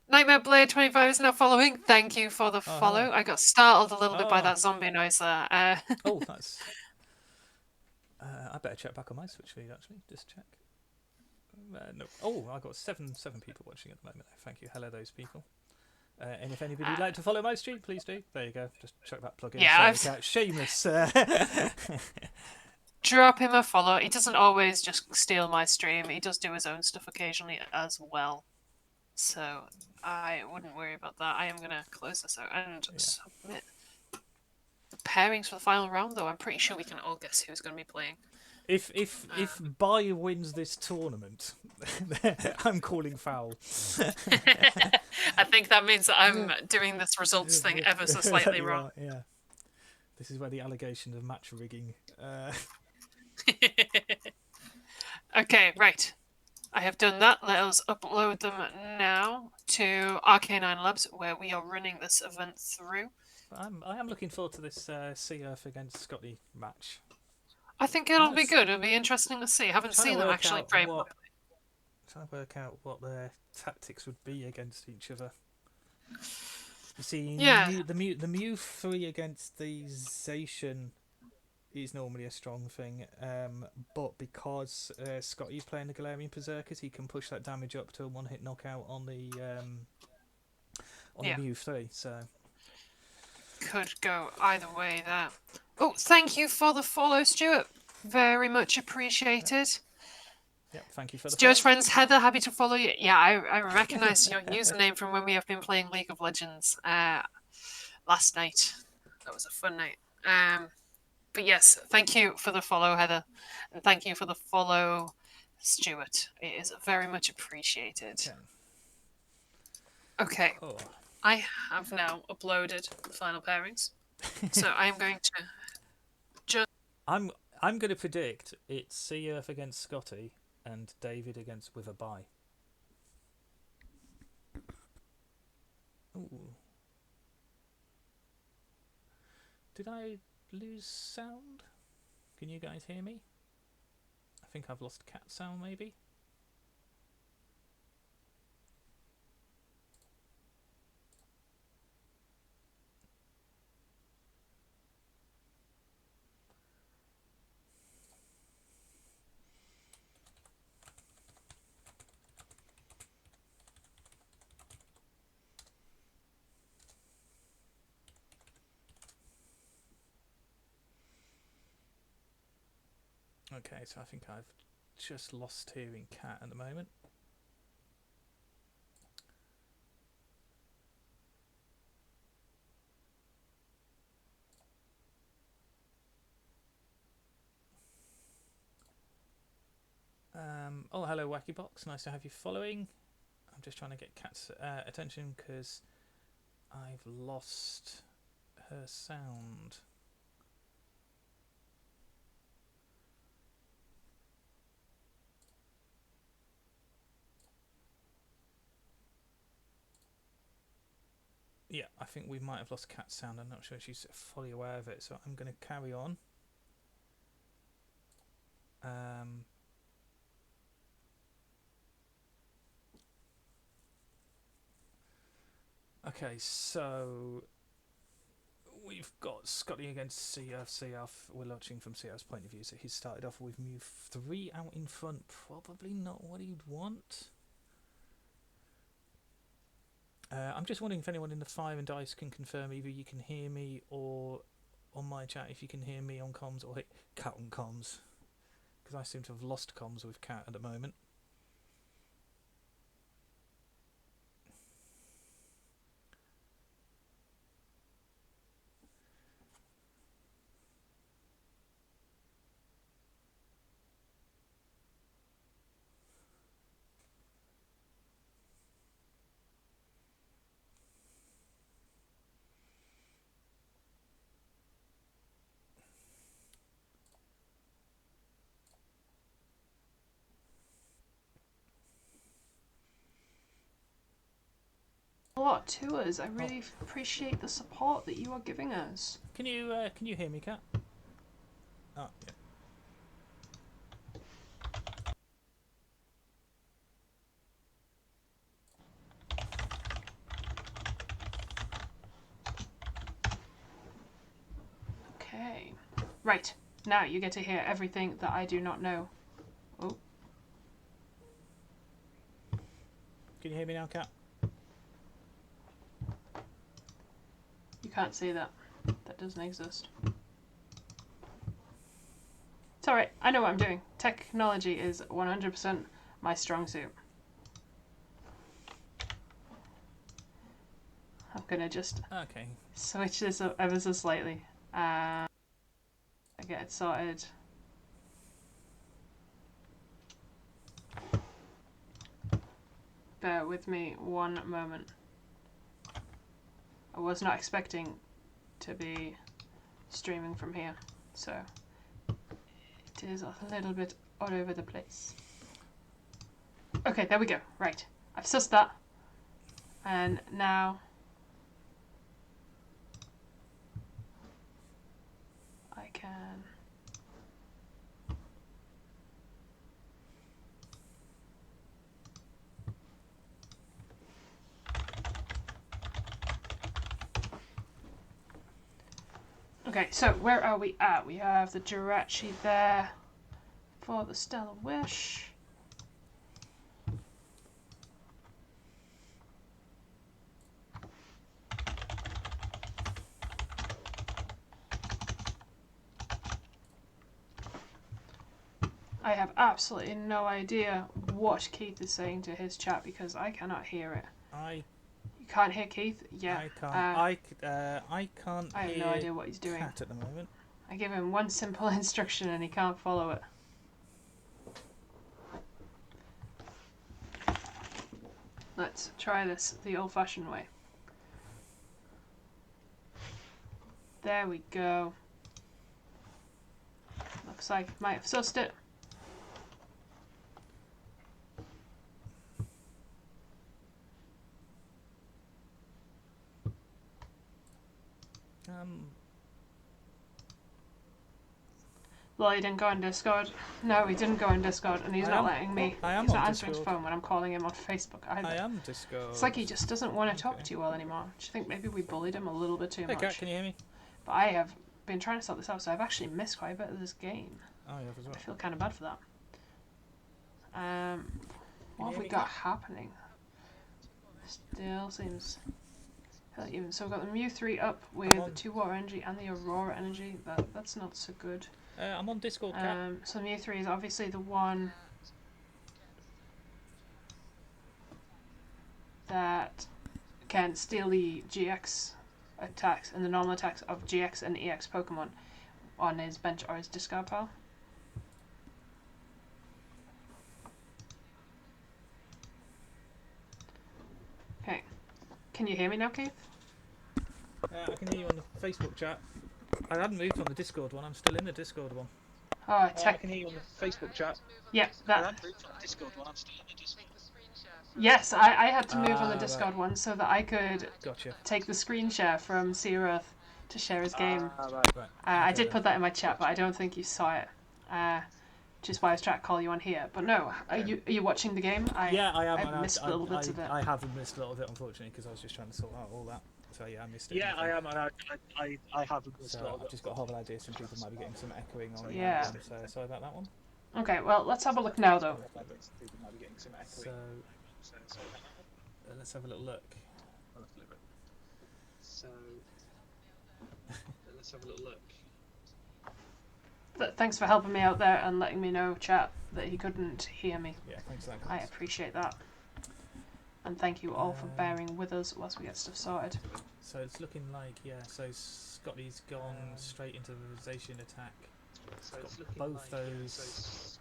Nightmare Blade 25 is now following. Thank you for the follow. I got startled a little bit by that zombie noise there. That's I better check back on my Switch feed, actually, just check. No. I got seven people watching at the moment. Thank you. Hello, those people. And if anybody would like to follow my stream, please do. There you go. Just chuck that plug in. Yeah, shameless. Drop him a follow. He doesn't always just steal my stream. He does do his own stuff occasionally as well. So I wouldn't worry about that. I am going to close this out and submit the pairings for the final round, though. I'm pretty sure we can all guess who's going to be playing. If Bai wins this tournament, I'm calling foul. I think that means that I'm doing this results thing ever so slightly wrong. Yeah. This is where the allegation of match rigging. Okay, right. I have done that. Let us upload them now to Arcanine Labs, where we are running this event through. I am looking forward to this Sea Earth against Scotty match. I think it'll be good. It'll be interesting to see. I haven't seen them actually play properly. Trying to work out what their tactics would be against each other. You see, the Mew 3 against the Zacian is normally a strong thing, but because Scotty's playing the Galarian Berserkers, he can push that damage up to a one-hit knockout on the Mew 3. So could go either way there. Oh, thank you for the follow, Stuart. Very much appreciated. Yep, thank you for the Stuart's friends, Heather, happy to follow you. Yeah, I recognise your username from when we have been playing League of Legends last night. That was a fun night. But yes, thank you for the follow, Heather. And thank you for the follow, Stuart. It is very much appreciated. Okay. I have now uploaded the final pairings. So I am going to just... I'm going to predict it's Sea Earth against Scotty and David against with a bye. Ooh. Did I lose sound? Can you guys hear me? I think I've lost cat sound, maybe. Okay, so I think I've just lost hearing Cat at the moment. Oh, hello, Wacky Box. Nice to have you following. I'm just trying to get Cat's attention because I've lost her sound. Yeah, I think we might have lost Cat's sound. I'm not sure she's fully aware of it, so I'm going to carry on. Okay, so we've got Scotty against Sea Earth. We're watching from Sea Earth's point of view, so he started off with Mew 3 out in front. Probably not what he'd want. I'm just wondering if anyone in the Fire and Dice can confirm either you can hear me or on my chat if you can hear me on comms or hit Cat on comms, because I seem to have lost comms with Cat at the moment. lot to us. I really appreciate the support that you are giving us. Can you hear me, Kat? Oh, yeah. Okay. Right. Now you get to hear everything that I do not know. Oh. Can you hear me now, Kat? You can't say that. That doesn't exist. It's alright. I know what I'm doing. Technology is 100% my strong suit. I'm gonna just switch this up ever so slightly. I get it sorted. Bear with me one moment. I was not expecting to be streaming from here, so it is a little bit all over the place. Okay, there we go. Right. I've sussed that. And now I can okay, so where are we at? We have the Jirachi there for the Stellar Wish. I have absolutely no idea what Keith is saying to his chat because I cannot hear it. You can't hear Keith? Yeah. I can't. I can't. I have no idea what he's doing. Cat at the moment. I give him one simple instruction and he can't follow it. Let's try this the old-fashioned way. There we go. Looks like I might have sussed it. Well, he didn't go on Discord. No, he didn't go on Discord, and he's not letting me. He's not answering his phone when I'm calling him on Facebook either. I am Discord. It's like he just doesn't want to talk to you well anymore. Do you think maybe we bullied him a little bit too much? Hey, Kat, can you hear me? But I have been trying to sort this out, so I've actually missed quite a bit of this game. Oh, you have as well. I feel kind of bad for that. What have we got happening? Still seems fairly even. So we've got the Mew 3 up with the 2 Water Energy and the Aurora Energy. That's not so good. I'm on Discord, Kat. So Mew 3 is obviously the one that can steal the GX attacks and the normal attacks of GX and EX Pokemon on his bench or his discard pile. Okay. Can you hear me now, Keith? I can hear you on the Facebook chat. I hadn't moved on the Discord one. I'm still in the Discord one. Oh, I can hear you on the Facebook chat. Yeah, I hadn't moved on the Discord one. I'm still in the Discord. Yes, I had to move on the Discord one so that I could Gotcha. take the screen share from Searoth to share his game. Right. I did put that in my chat, but I don't think you saw it. Which is why I was trying to call you on here. But no, are you watching the game? Yeah, I am. I missed little bits of it. I have missed a little bit, unfortunately, because I was just trying to sort out all that. So yeah, I missed it. Yeah, I am, and I have missed a So little I've bit. just got a horrible idea. Some people might be getting some echoing on Yeah. that one, so sorry about that one. Okay, well, let's have a look now, though. So let's have a little look. So let's have a little look. Thanks for helping me out there and letting me know, chat, that he couldn't hear me. Yeah, thanks for that. I appreciate that. And thank you all for bearing with us whilst we get stuff sorted. So it's looking like, so Scotty's gone straight into the Rosation attack. So Got it's looking both like, those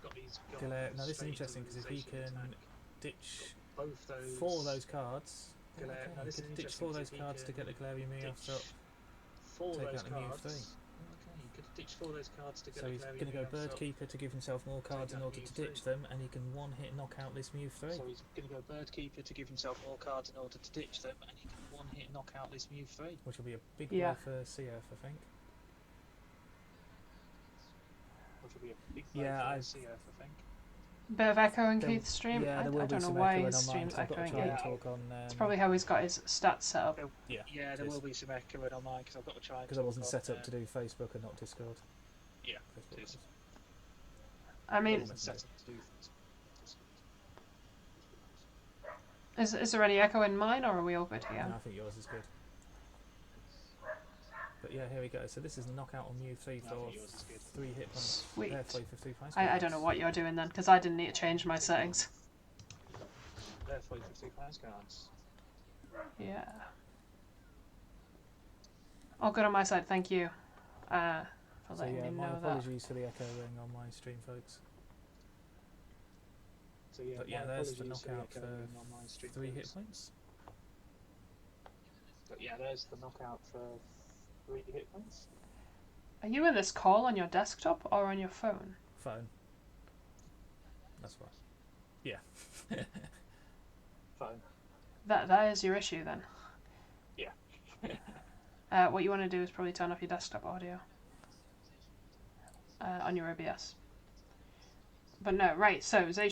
Galarian. Now this is interesting because if he can ditch both those 4 of those cards, Now this ditch 4 of those cards to get the Galarian Mew off, so take out the Mew 3. Okay, you could ditch 4 of those cards to get So the he's Glaring going to go Mew Birdkeeper to give himself more cards in that order Mew to three. ditch them, and he can one-hit knock out this Mew 3. So he's going to go Birdkeeper to give himself more cards in order to ditch them, and he can one-hit knock out this Mew 3. Which will be a big Yeah. blow for CF, I think. Which will be a big blow Yeah, for I- CF, I think. Bit of echo in There- Keith's stream. Yeah, I there will be don't know some why echoing his on mine, stream's 'cause I've got to echoing. try Yeah, and talk on... it's probably how he's got his stats set up. Yeah, Yeah, it there is. will be some echoing on mine because I've got to try and Because I wasn't talk set on, up to do Facebook and not Discord. Yeah, Facebook it is. was. I mean, wasn't set up to do things. is there any echo in mine, or are we all good here? No, I think yours is good. But yeah, here we go. So this is a knockout on Mew 3 No, I for think yours is good. 3 hit points. Sweet. Play for 3 points. I don't know what you're doing then, because I didn't need to change my settings. Therefore, you can £2 cards. Yeah. All good on my side, thank you. For So letting yeah, me my know that. apologies for the echoing on my stream, folks. So yeah, But yeah, my there's the apologies knockout echoing for on my stream 3 hit folks. points. But yeah, there's the knockout for 3 hit points. Are you in this call on your desktop or on your phone? Phone. That's right. Yeah. Phone. That is your issue then. Yeah. What you want to do is probably turn off your desktop audio on your OBS. But no, right, so Zay.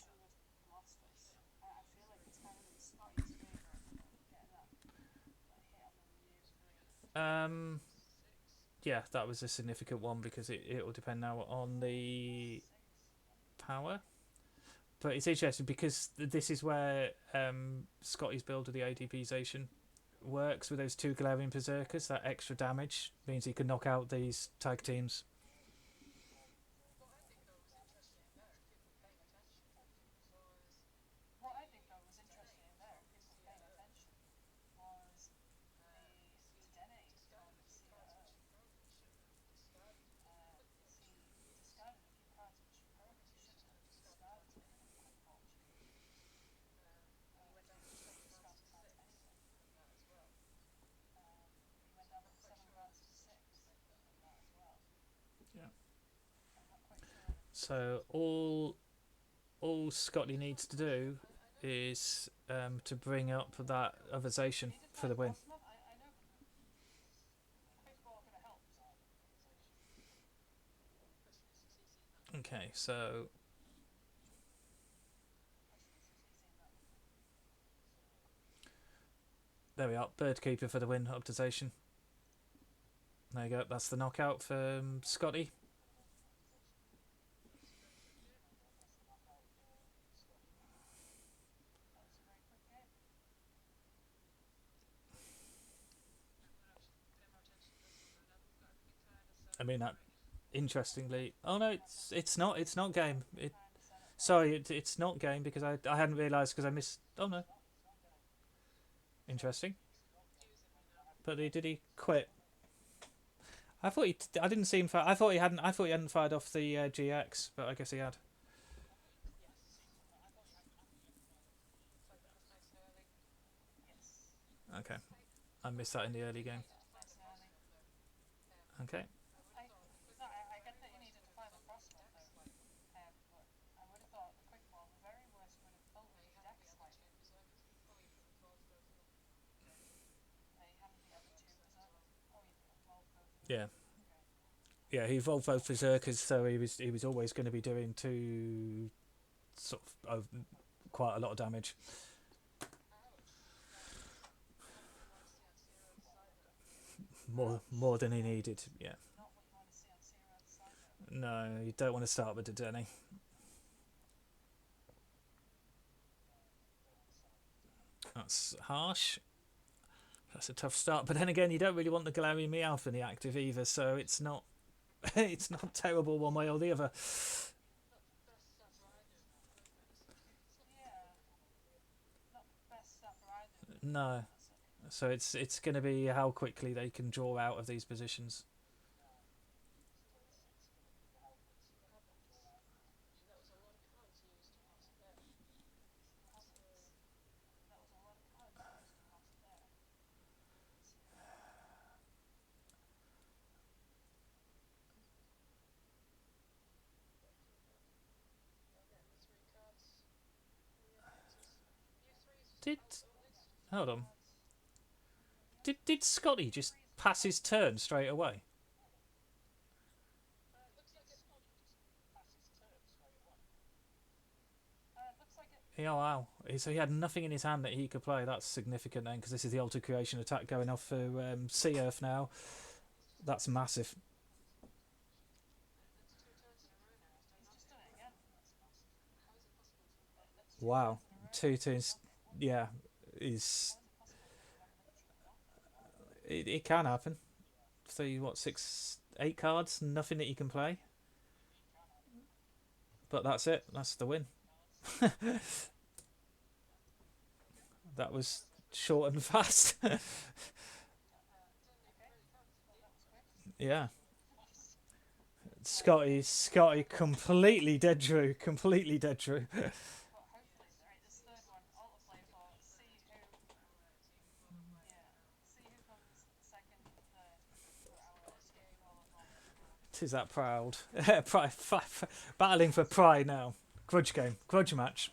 Yeah, that was a significant one because it will depend now on the power. But it's interesting because this is where Scotty's build of the ADPization works with those 2 Galarian Berserkers. That extra damage means he can knock out these tag teams. So all Scotty needs to do is to bring up that Avisation for the win. Okay, so there we are. Birdkeeper for the win, Optization. There you go. That's the knockout for Scotty. I mean that. Interestingly, oh no, it's not game. It's not game because I hadn't realised because I missed. Oh no. Interesting. But did he quit? I didn't see him fire. I thought he hadn't fired off the GX, but I guess he had. Okay, I missed that in the early game. Okay. Yeah. Yeah, he evolved both Berserkers, so he was always going to be doing 2 sort of quite a lot of damage. More than he needed, yeah. No, you don't want to start with the Denny. That's harsh. That's a tough start, but then again, you don't really want the Galarian Meowth in the active either, so it's not it's not terrible one way or the other. No. So it's going to be how quickly they can draw out of these positions. Did hold on? Did Scotty just pass his turn straight away? Yeah, wow. So he had nothing in his hand that he could play. That's significant then, because this is the Alter Creation attack going off for Sea Earth now. That's massive. Wow. 2 turns. Yeah, is it can happen. So you what 6, 8 cards, nothing that you can play. But that's it. That's the win. That was short and fast. Yeah. Scotty completely dead drew. Completely dead drew. Tis that proud. Pride, battling for pride now. Grudge game. Grudge match.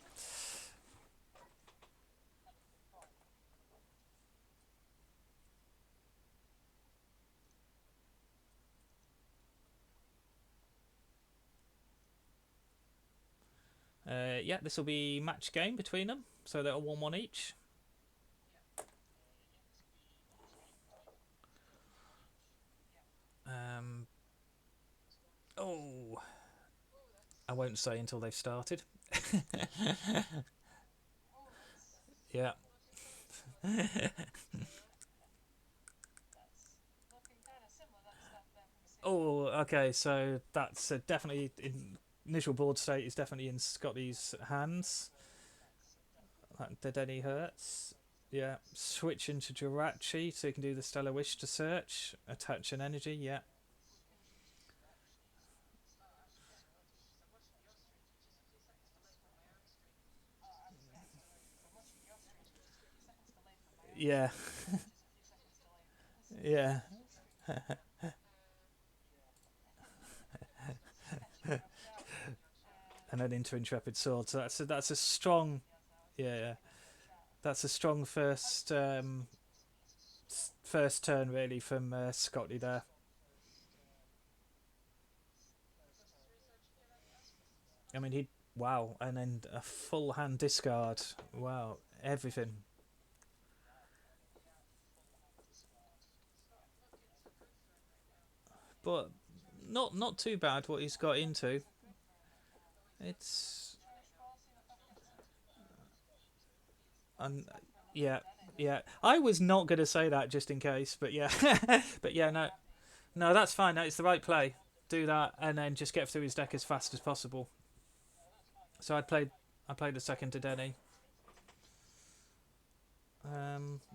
Yeah, this will be match game between them, so they're 1-1 each. Oh, I won't say until they've started. Yeah. Oh, okay. So that's definitely initial board state is definitely in Scotty's hands. That did any hurts? Yeah. Switch into Jirachi so you can do the Stellar Wish to search, attach an energy. Yeah. Yeah. Yeah. And then into Intrepid Sword. So that's a strong. Yeah. That's a strong first turn really from Scotty there. I mean, wow, and then a full hand discard. Wow, everything. But not too bad what he's got into. It's yeah, yeah. I was not going to say that just in case, but yeah, but yeah, no, that's fine. No, it's the right play. Do that and then just get through his deck as fast as possible. So I played the second to Denny.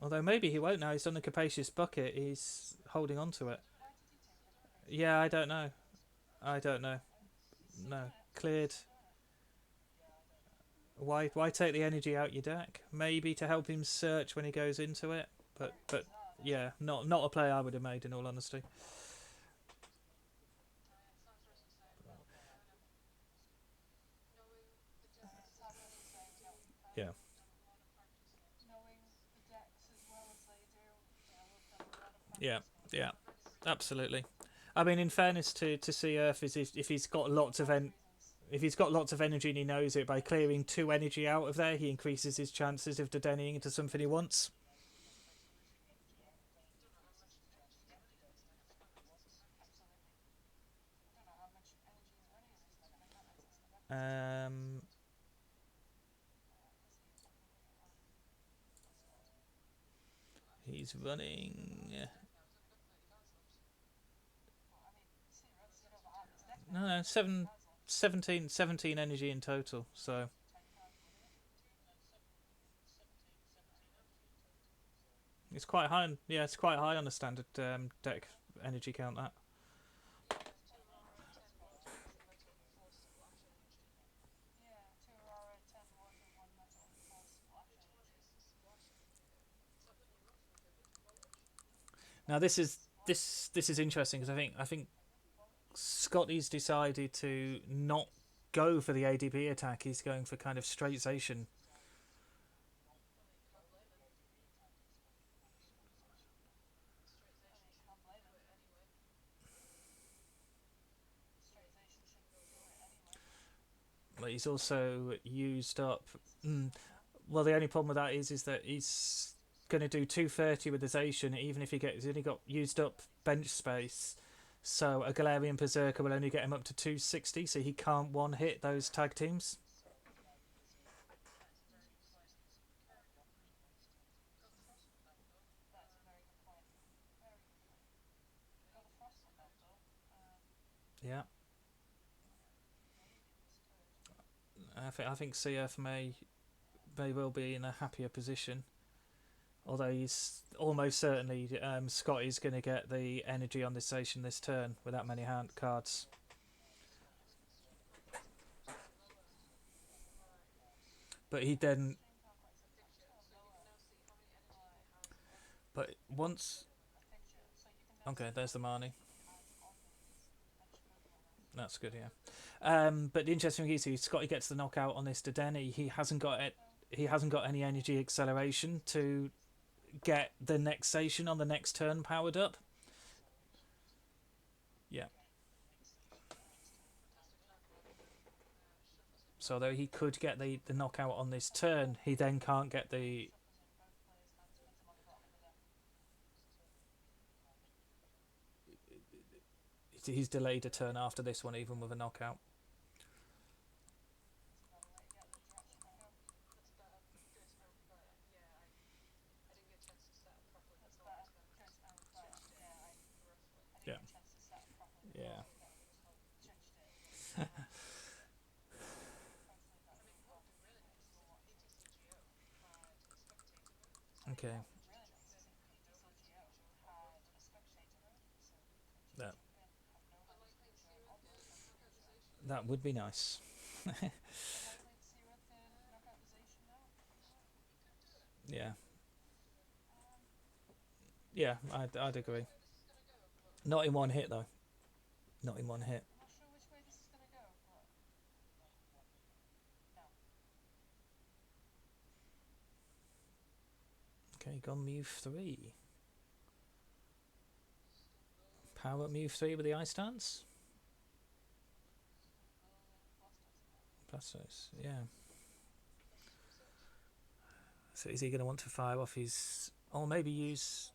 Although maybe he won't now. He's done the capacious bucket. He's holding on to it. Yeah, I don't know. I don't know. No, cleared. Why take the energy out your deck? Maybe to help him search when he goes into it. But yeah, not a play I would have made in all honesty. Yeah. Yeah, yeah, absolutely. I mean, in fairness to Sea Earth, is if he's got lots of if he's got lots of energy and he knows it, by clearing 2 energy out of there, he increases his chances of dedenning into something he wants. He's running. No, 17 energy in total. So it's quite high. Yeah, it's quite high on a standard deck energy count. That. Now this is interesting because I think Scotty's decided to not go for the ADP attack. He's going for kind of straight Zacian. Well, he's also used up. Well, the only problem with that is that he's going to do 230 with his Asian, even if he's only got used up bench space. So a Galarian Berserker will only get him up to 260, so he can't one hit those tag teams. Yeah. I think CF may well be in a happier position. Although he's almost certainly Scotty's going to get the energy on this station this turn with that many hand cards. But he then. But once. Okay, there's the Marnie. That's good, yeah. But the interesting thing is, Scotty gets the knockout on this Dedenne. He hasn't got it. He hasn't got any energy acceleration to get the next station on the next turn powered up. Yeah. So though he could get the knockout on this turn, he then can't get the. He's delayed a turn after this one, even with a knockout. Yeah. Yeah. Okay. That would be nice. Yeah. Yeah, I'd agree. Not in one hit though. Not in one hit. Okay, gone Mew 3. Power up Mew 3 with the Ice Dance. Blastoise, yeah. So is he going to want to fire off his... Or maybe use...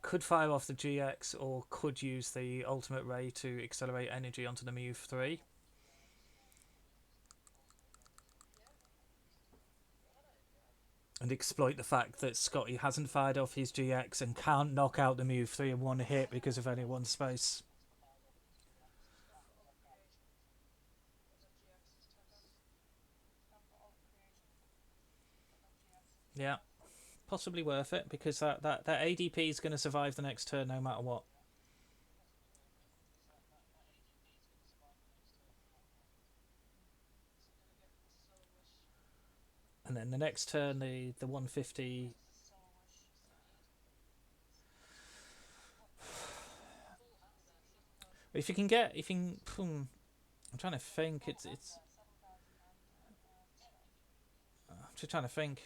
Could fire off the GX or could use the Ultimate Ray to accelerate energy onto the Mew 3. And exploit the fact that Scotty hasn't fired off his GX and can't knock out the Mew 3 in one hit because of only one space. Yeah, possibly worth it because that ADP is going to survive the next turn no matter what. And then the next turn, the 150. If you can get, I'm trying to think. I'm just trying to think.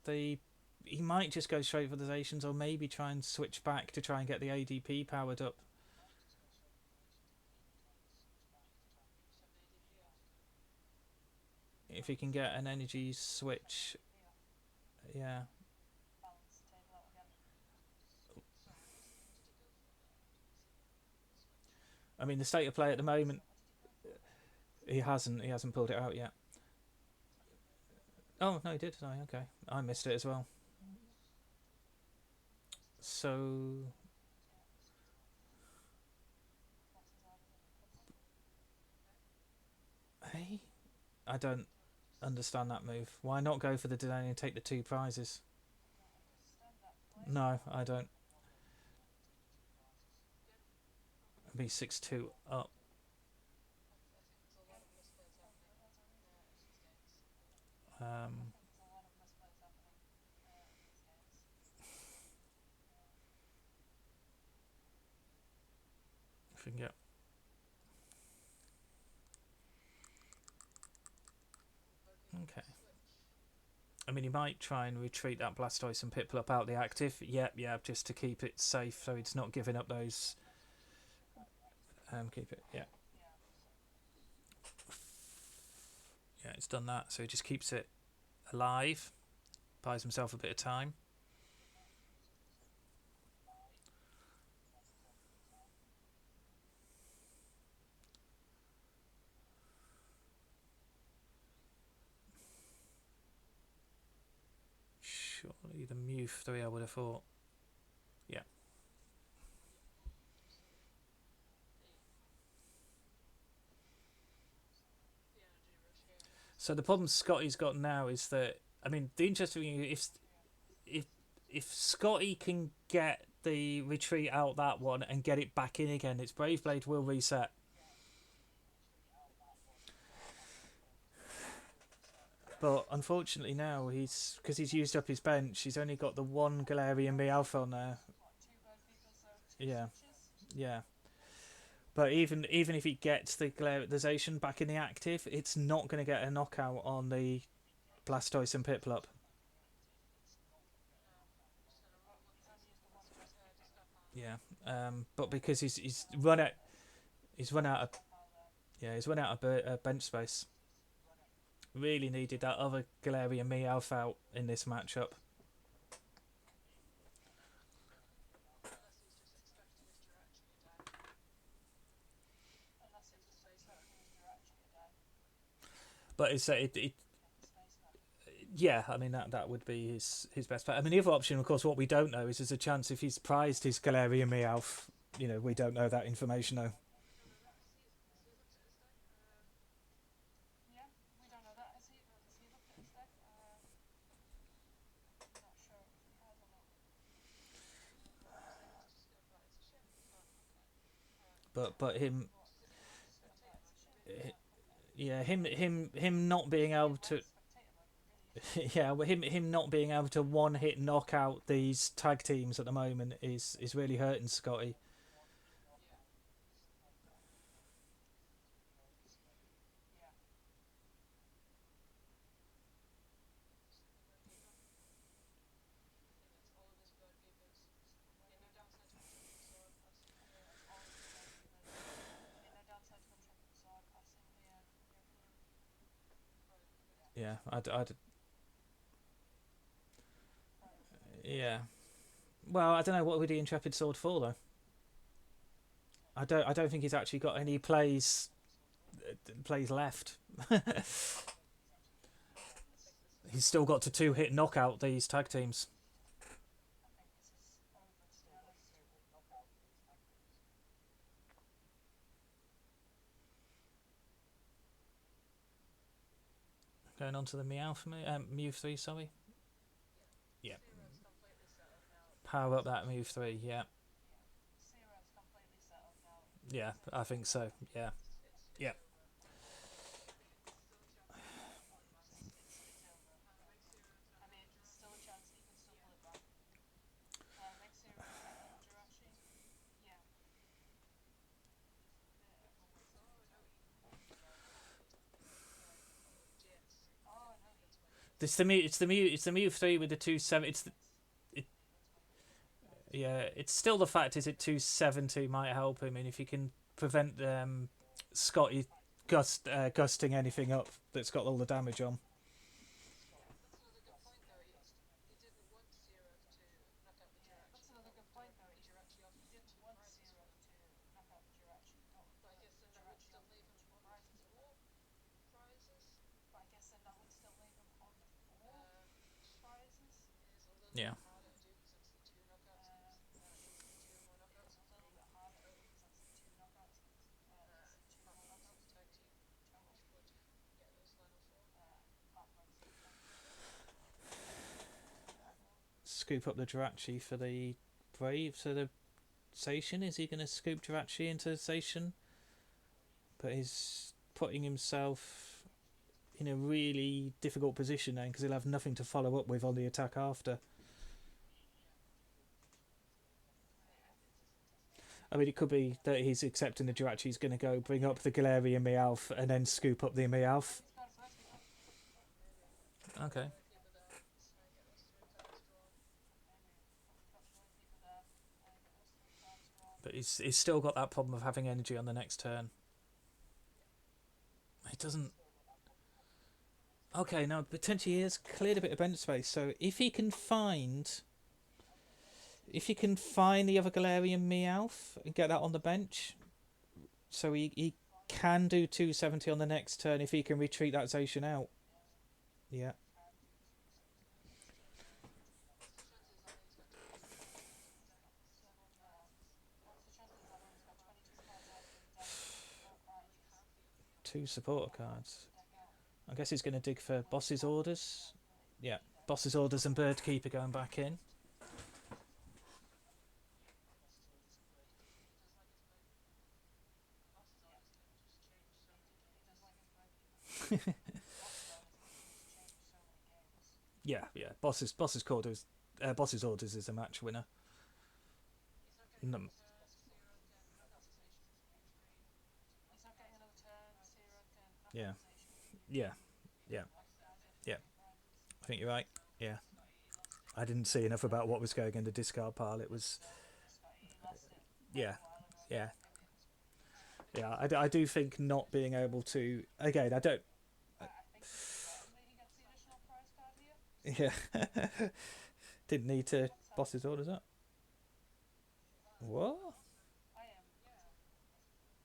He might just go straight for the Zacians, or maybe try and switch back to try and get the ADP powered up. If he can get an energy switch, yeah. I mean, the state of play at the moment, he hasn't pulled it out yet. Oh no, he did. Oh, okay, I missed it as well. So, hey, I don't understand that move. Why not go for the delay and take the 2 prizes? No, I don't. Be 6-2 up. If we can get. Okay. I mean, he might try and retreat that Blastoise and Piplup out the active. Yep, just to keep it safe so it's not giving up those Keep it. Yeah. Yeah, it's done that. So he just keeps it alive. Buys himself a bit of time. Surely the Mew 3 I would have thought. Yeah. So the problem Scotty's got now is that, I mean, the interesting thing is if Scotty can get the retreat out that one and get it back in again, its Brave Blade will reset. But unfortunately now because he's used up his bench, he's only got the one Galarian Meowth on there. Yeah, yeah. But even if he gets the Glarization back in the active, it's not going to get a knockout on the Blastoise and Piplup. Yeah, but because he's run out of bench space. Really needed that other Galarian Meowth out in this matchup. But yeah, I mean that would be his best bet. I mean the other option, of course, what we don't know is there's a chance if he's prized his Galarian Meowth. We don't know that information though. But him, yeah, him not being able to. Yeah, well, him not being able to one hit knock out these tag teams at the moment is really hurting Scotty. Yeah, yeah. Well, I don't know what would the Intrepid Sword for though. I don't think he's actually got any plays left. He's still got to 2-hit knockout these tag teams. Going on to the Mew 3, sorry. Yeah. Power up that Mew 3, yeah. Yeah, I think so, yeah. Yeah. It's the Mew 3 with the 270. Yeah, it's still the fact is it 270 might help him, and if you can prevent Scotty gusting anything up that's got all the damage on. Yeah. Scoop up the Jirachi for the Brave, so the Zacian. Is he going to scoop Jirachi into Zacian? But he's putting himself in a really difficult position now because he'll have nothing to follow up with on the attack after. I mean, it could be that he's accepting the Jirachi. He's going to go bring up the Galarian Meowth and then scoop up the Meowth. Okay. But he's still got that problem of having energy on the next turn. It doesn't... Okay, now potentially he has cleared a bit of bench space, so if he can find the other Galarian Meowth and get that on the bench, so he can do 270 on the next turn if he can retreat that Zacian out. Yeah. Two supporter cards. I guess he's going to dig for Boss's Orders. Yeah, Boss's Orders and Birdkeeper going back in. Yeah. Boss's Orders is a match winner. No. Yeah. I think you're right. Yeah. I didn't see enough about what was going in the discard pile. It was... Yeah. I do think not being able to... Again, I don't... Yeah. Didn't need to Boss's Orders up. What?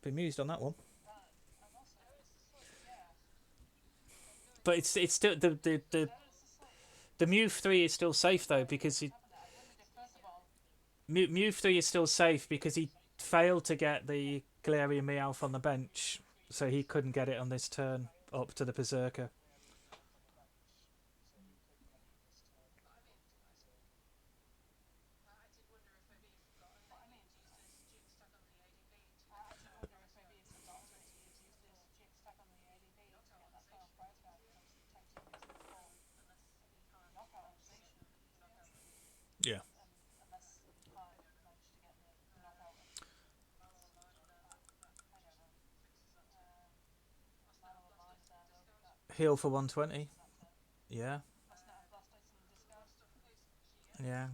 Bemused on that one. But it's still... The Mew 3 is still safe though, because Mew 3 is still safe because he failed to get the Galarian Meowth on the bench, so he couldn't get it on this turn up to the Berserker. Yeah. Heal for 120. Yeah. Yeah.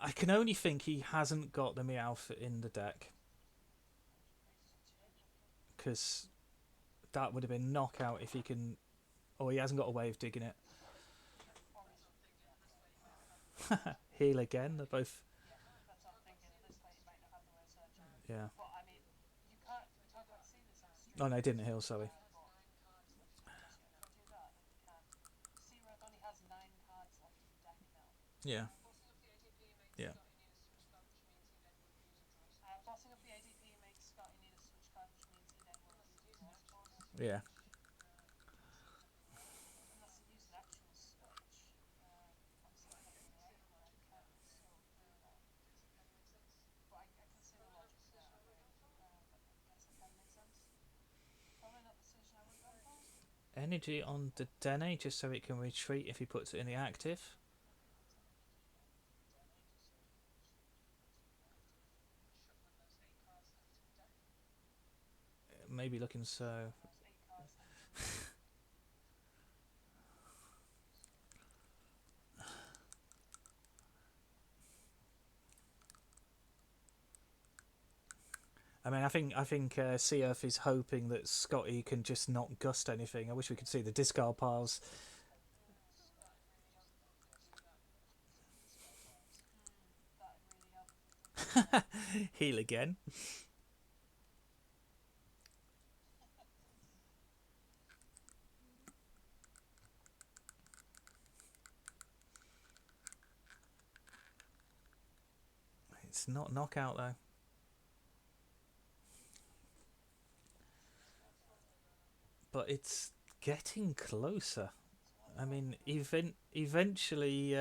I can only think he hasn't got the Meowth in the deck, because that would have been knockout if he can... Or he hasn't got a way of digging it. Heal again, they're both... Yeah. Oh no, I didn't heal, sorry. Yeah. Yeah. Energy on the Dene just so it can retreat if he puts it in the active. Maybe looking so... I mean, I think Sea Earth is hoping that Scotty can just not gust anything. I wish we could see the discard piles. Heal again. It's not knockout though. But it's getting closer. I mean, eventually,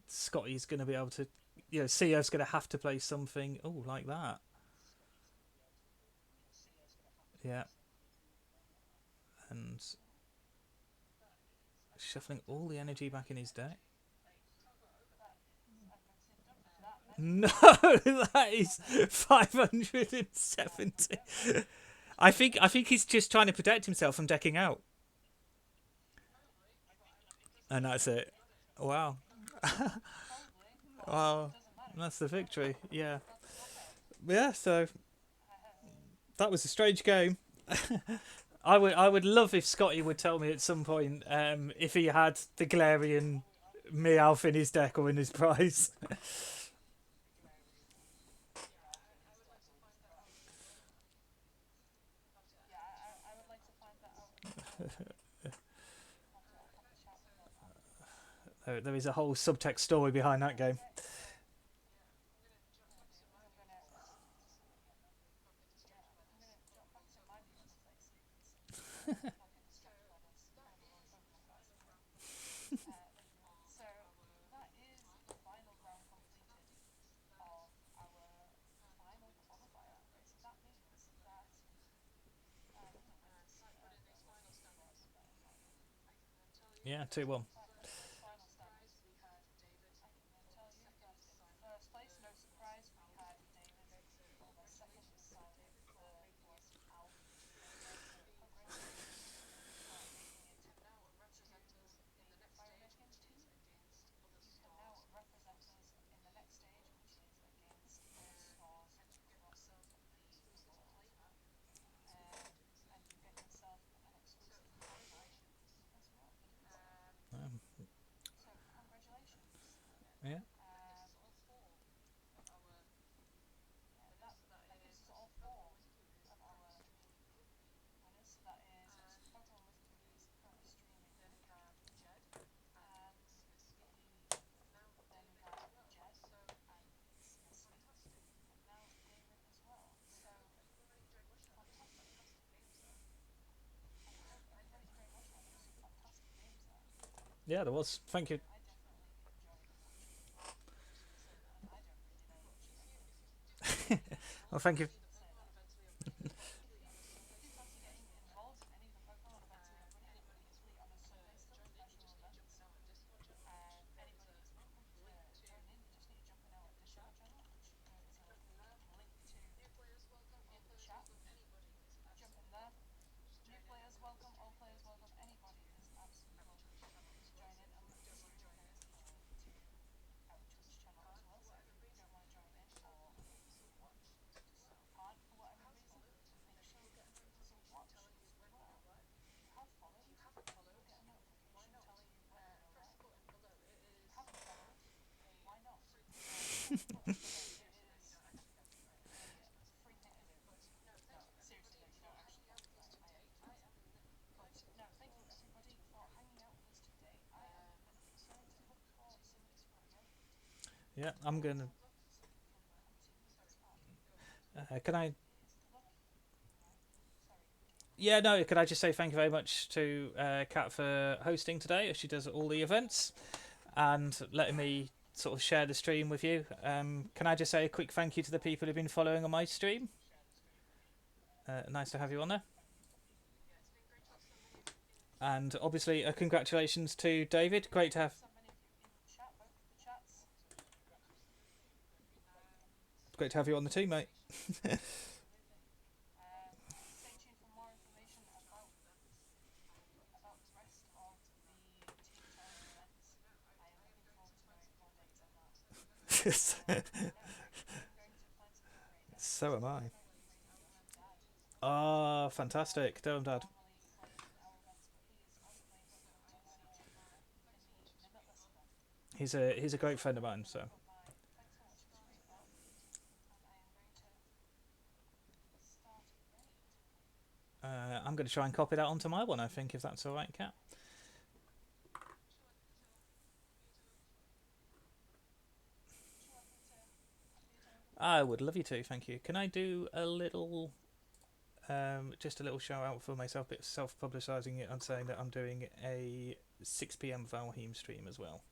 Scotty's going to be able to, CEO's going to have to play something, like that. Yeah. And shuffling all the energy back in his deck. No, that is 570. I think he's just trying to protect himself from decking out. And that's it. Wow. Wow. That's the victory. Yeah. Yeah, so that was a strange game. I would love if Scotty would tell me at some point if he had the Galarian Meowth in his deck or in his prize. There is a whole subtext story behind that game. Yeah, 2-1. Yeah. Yeah, there was. Thank you. Well, thank you. Yeah, I'm gonna. Can I? Yeah, no. Could I just say thank you very much to Kat for hosting today, as she does all the events, and letting me sort of share the stream with you. Can I just say a quick thank you to the people who've been following on my stream? Nice to have you on there. And obviously, congratulations to David. Great to have. Great to have you on the team, mate. So am I. Ah, fantastic. Dome Dad. He's a great friend of mine, so I'm going to try and copy that onto my one, I think, if that's all right, Kat. I would love you to, thank you. Can I do a little, just a little shout out for myself, bit self-publicising it and saying that I'm doing a 6 p.m. Valheim stream as well.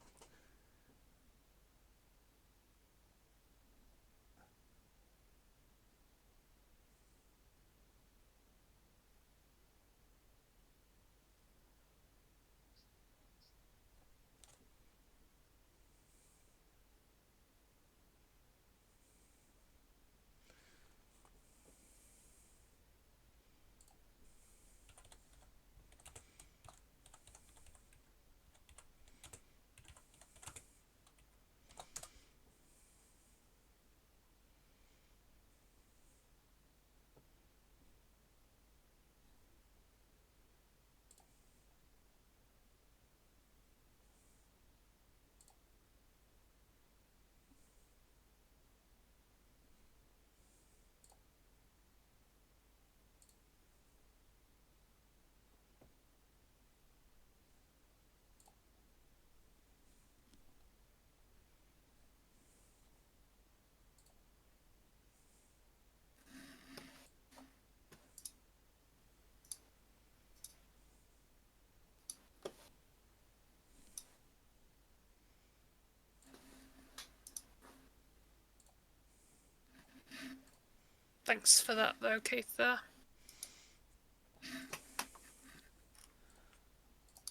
Thanks for that, though, Keith. There.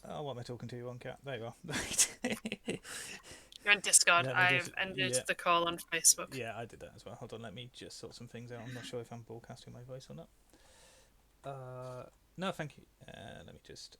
Oh, what am I talking to you on, Cat? There you are. You're on Discord. I've ended the call on Facebook. Yeah, I did that as well. Hold on, let me just sort some things out. I'm not sure if I'm broadcasting my voice or not. No, thank you. Let me just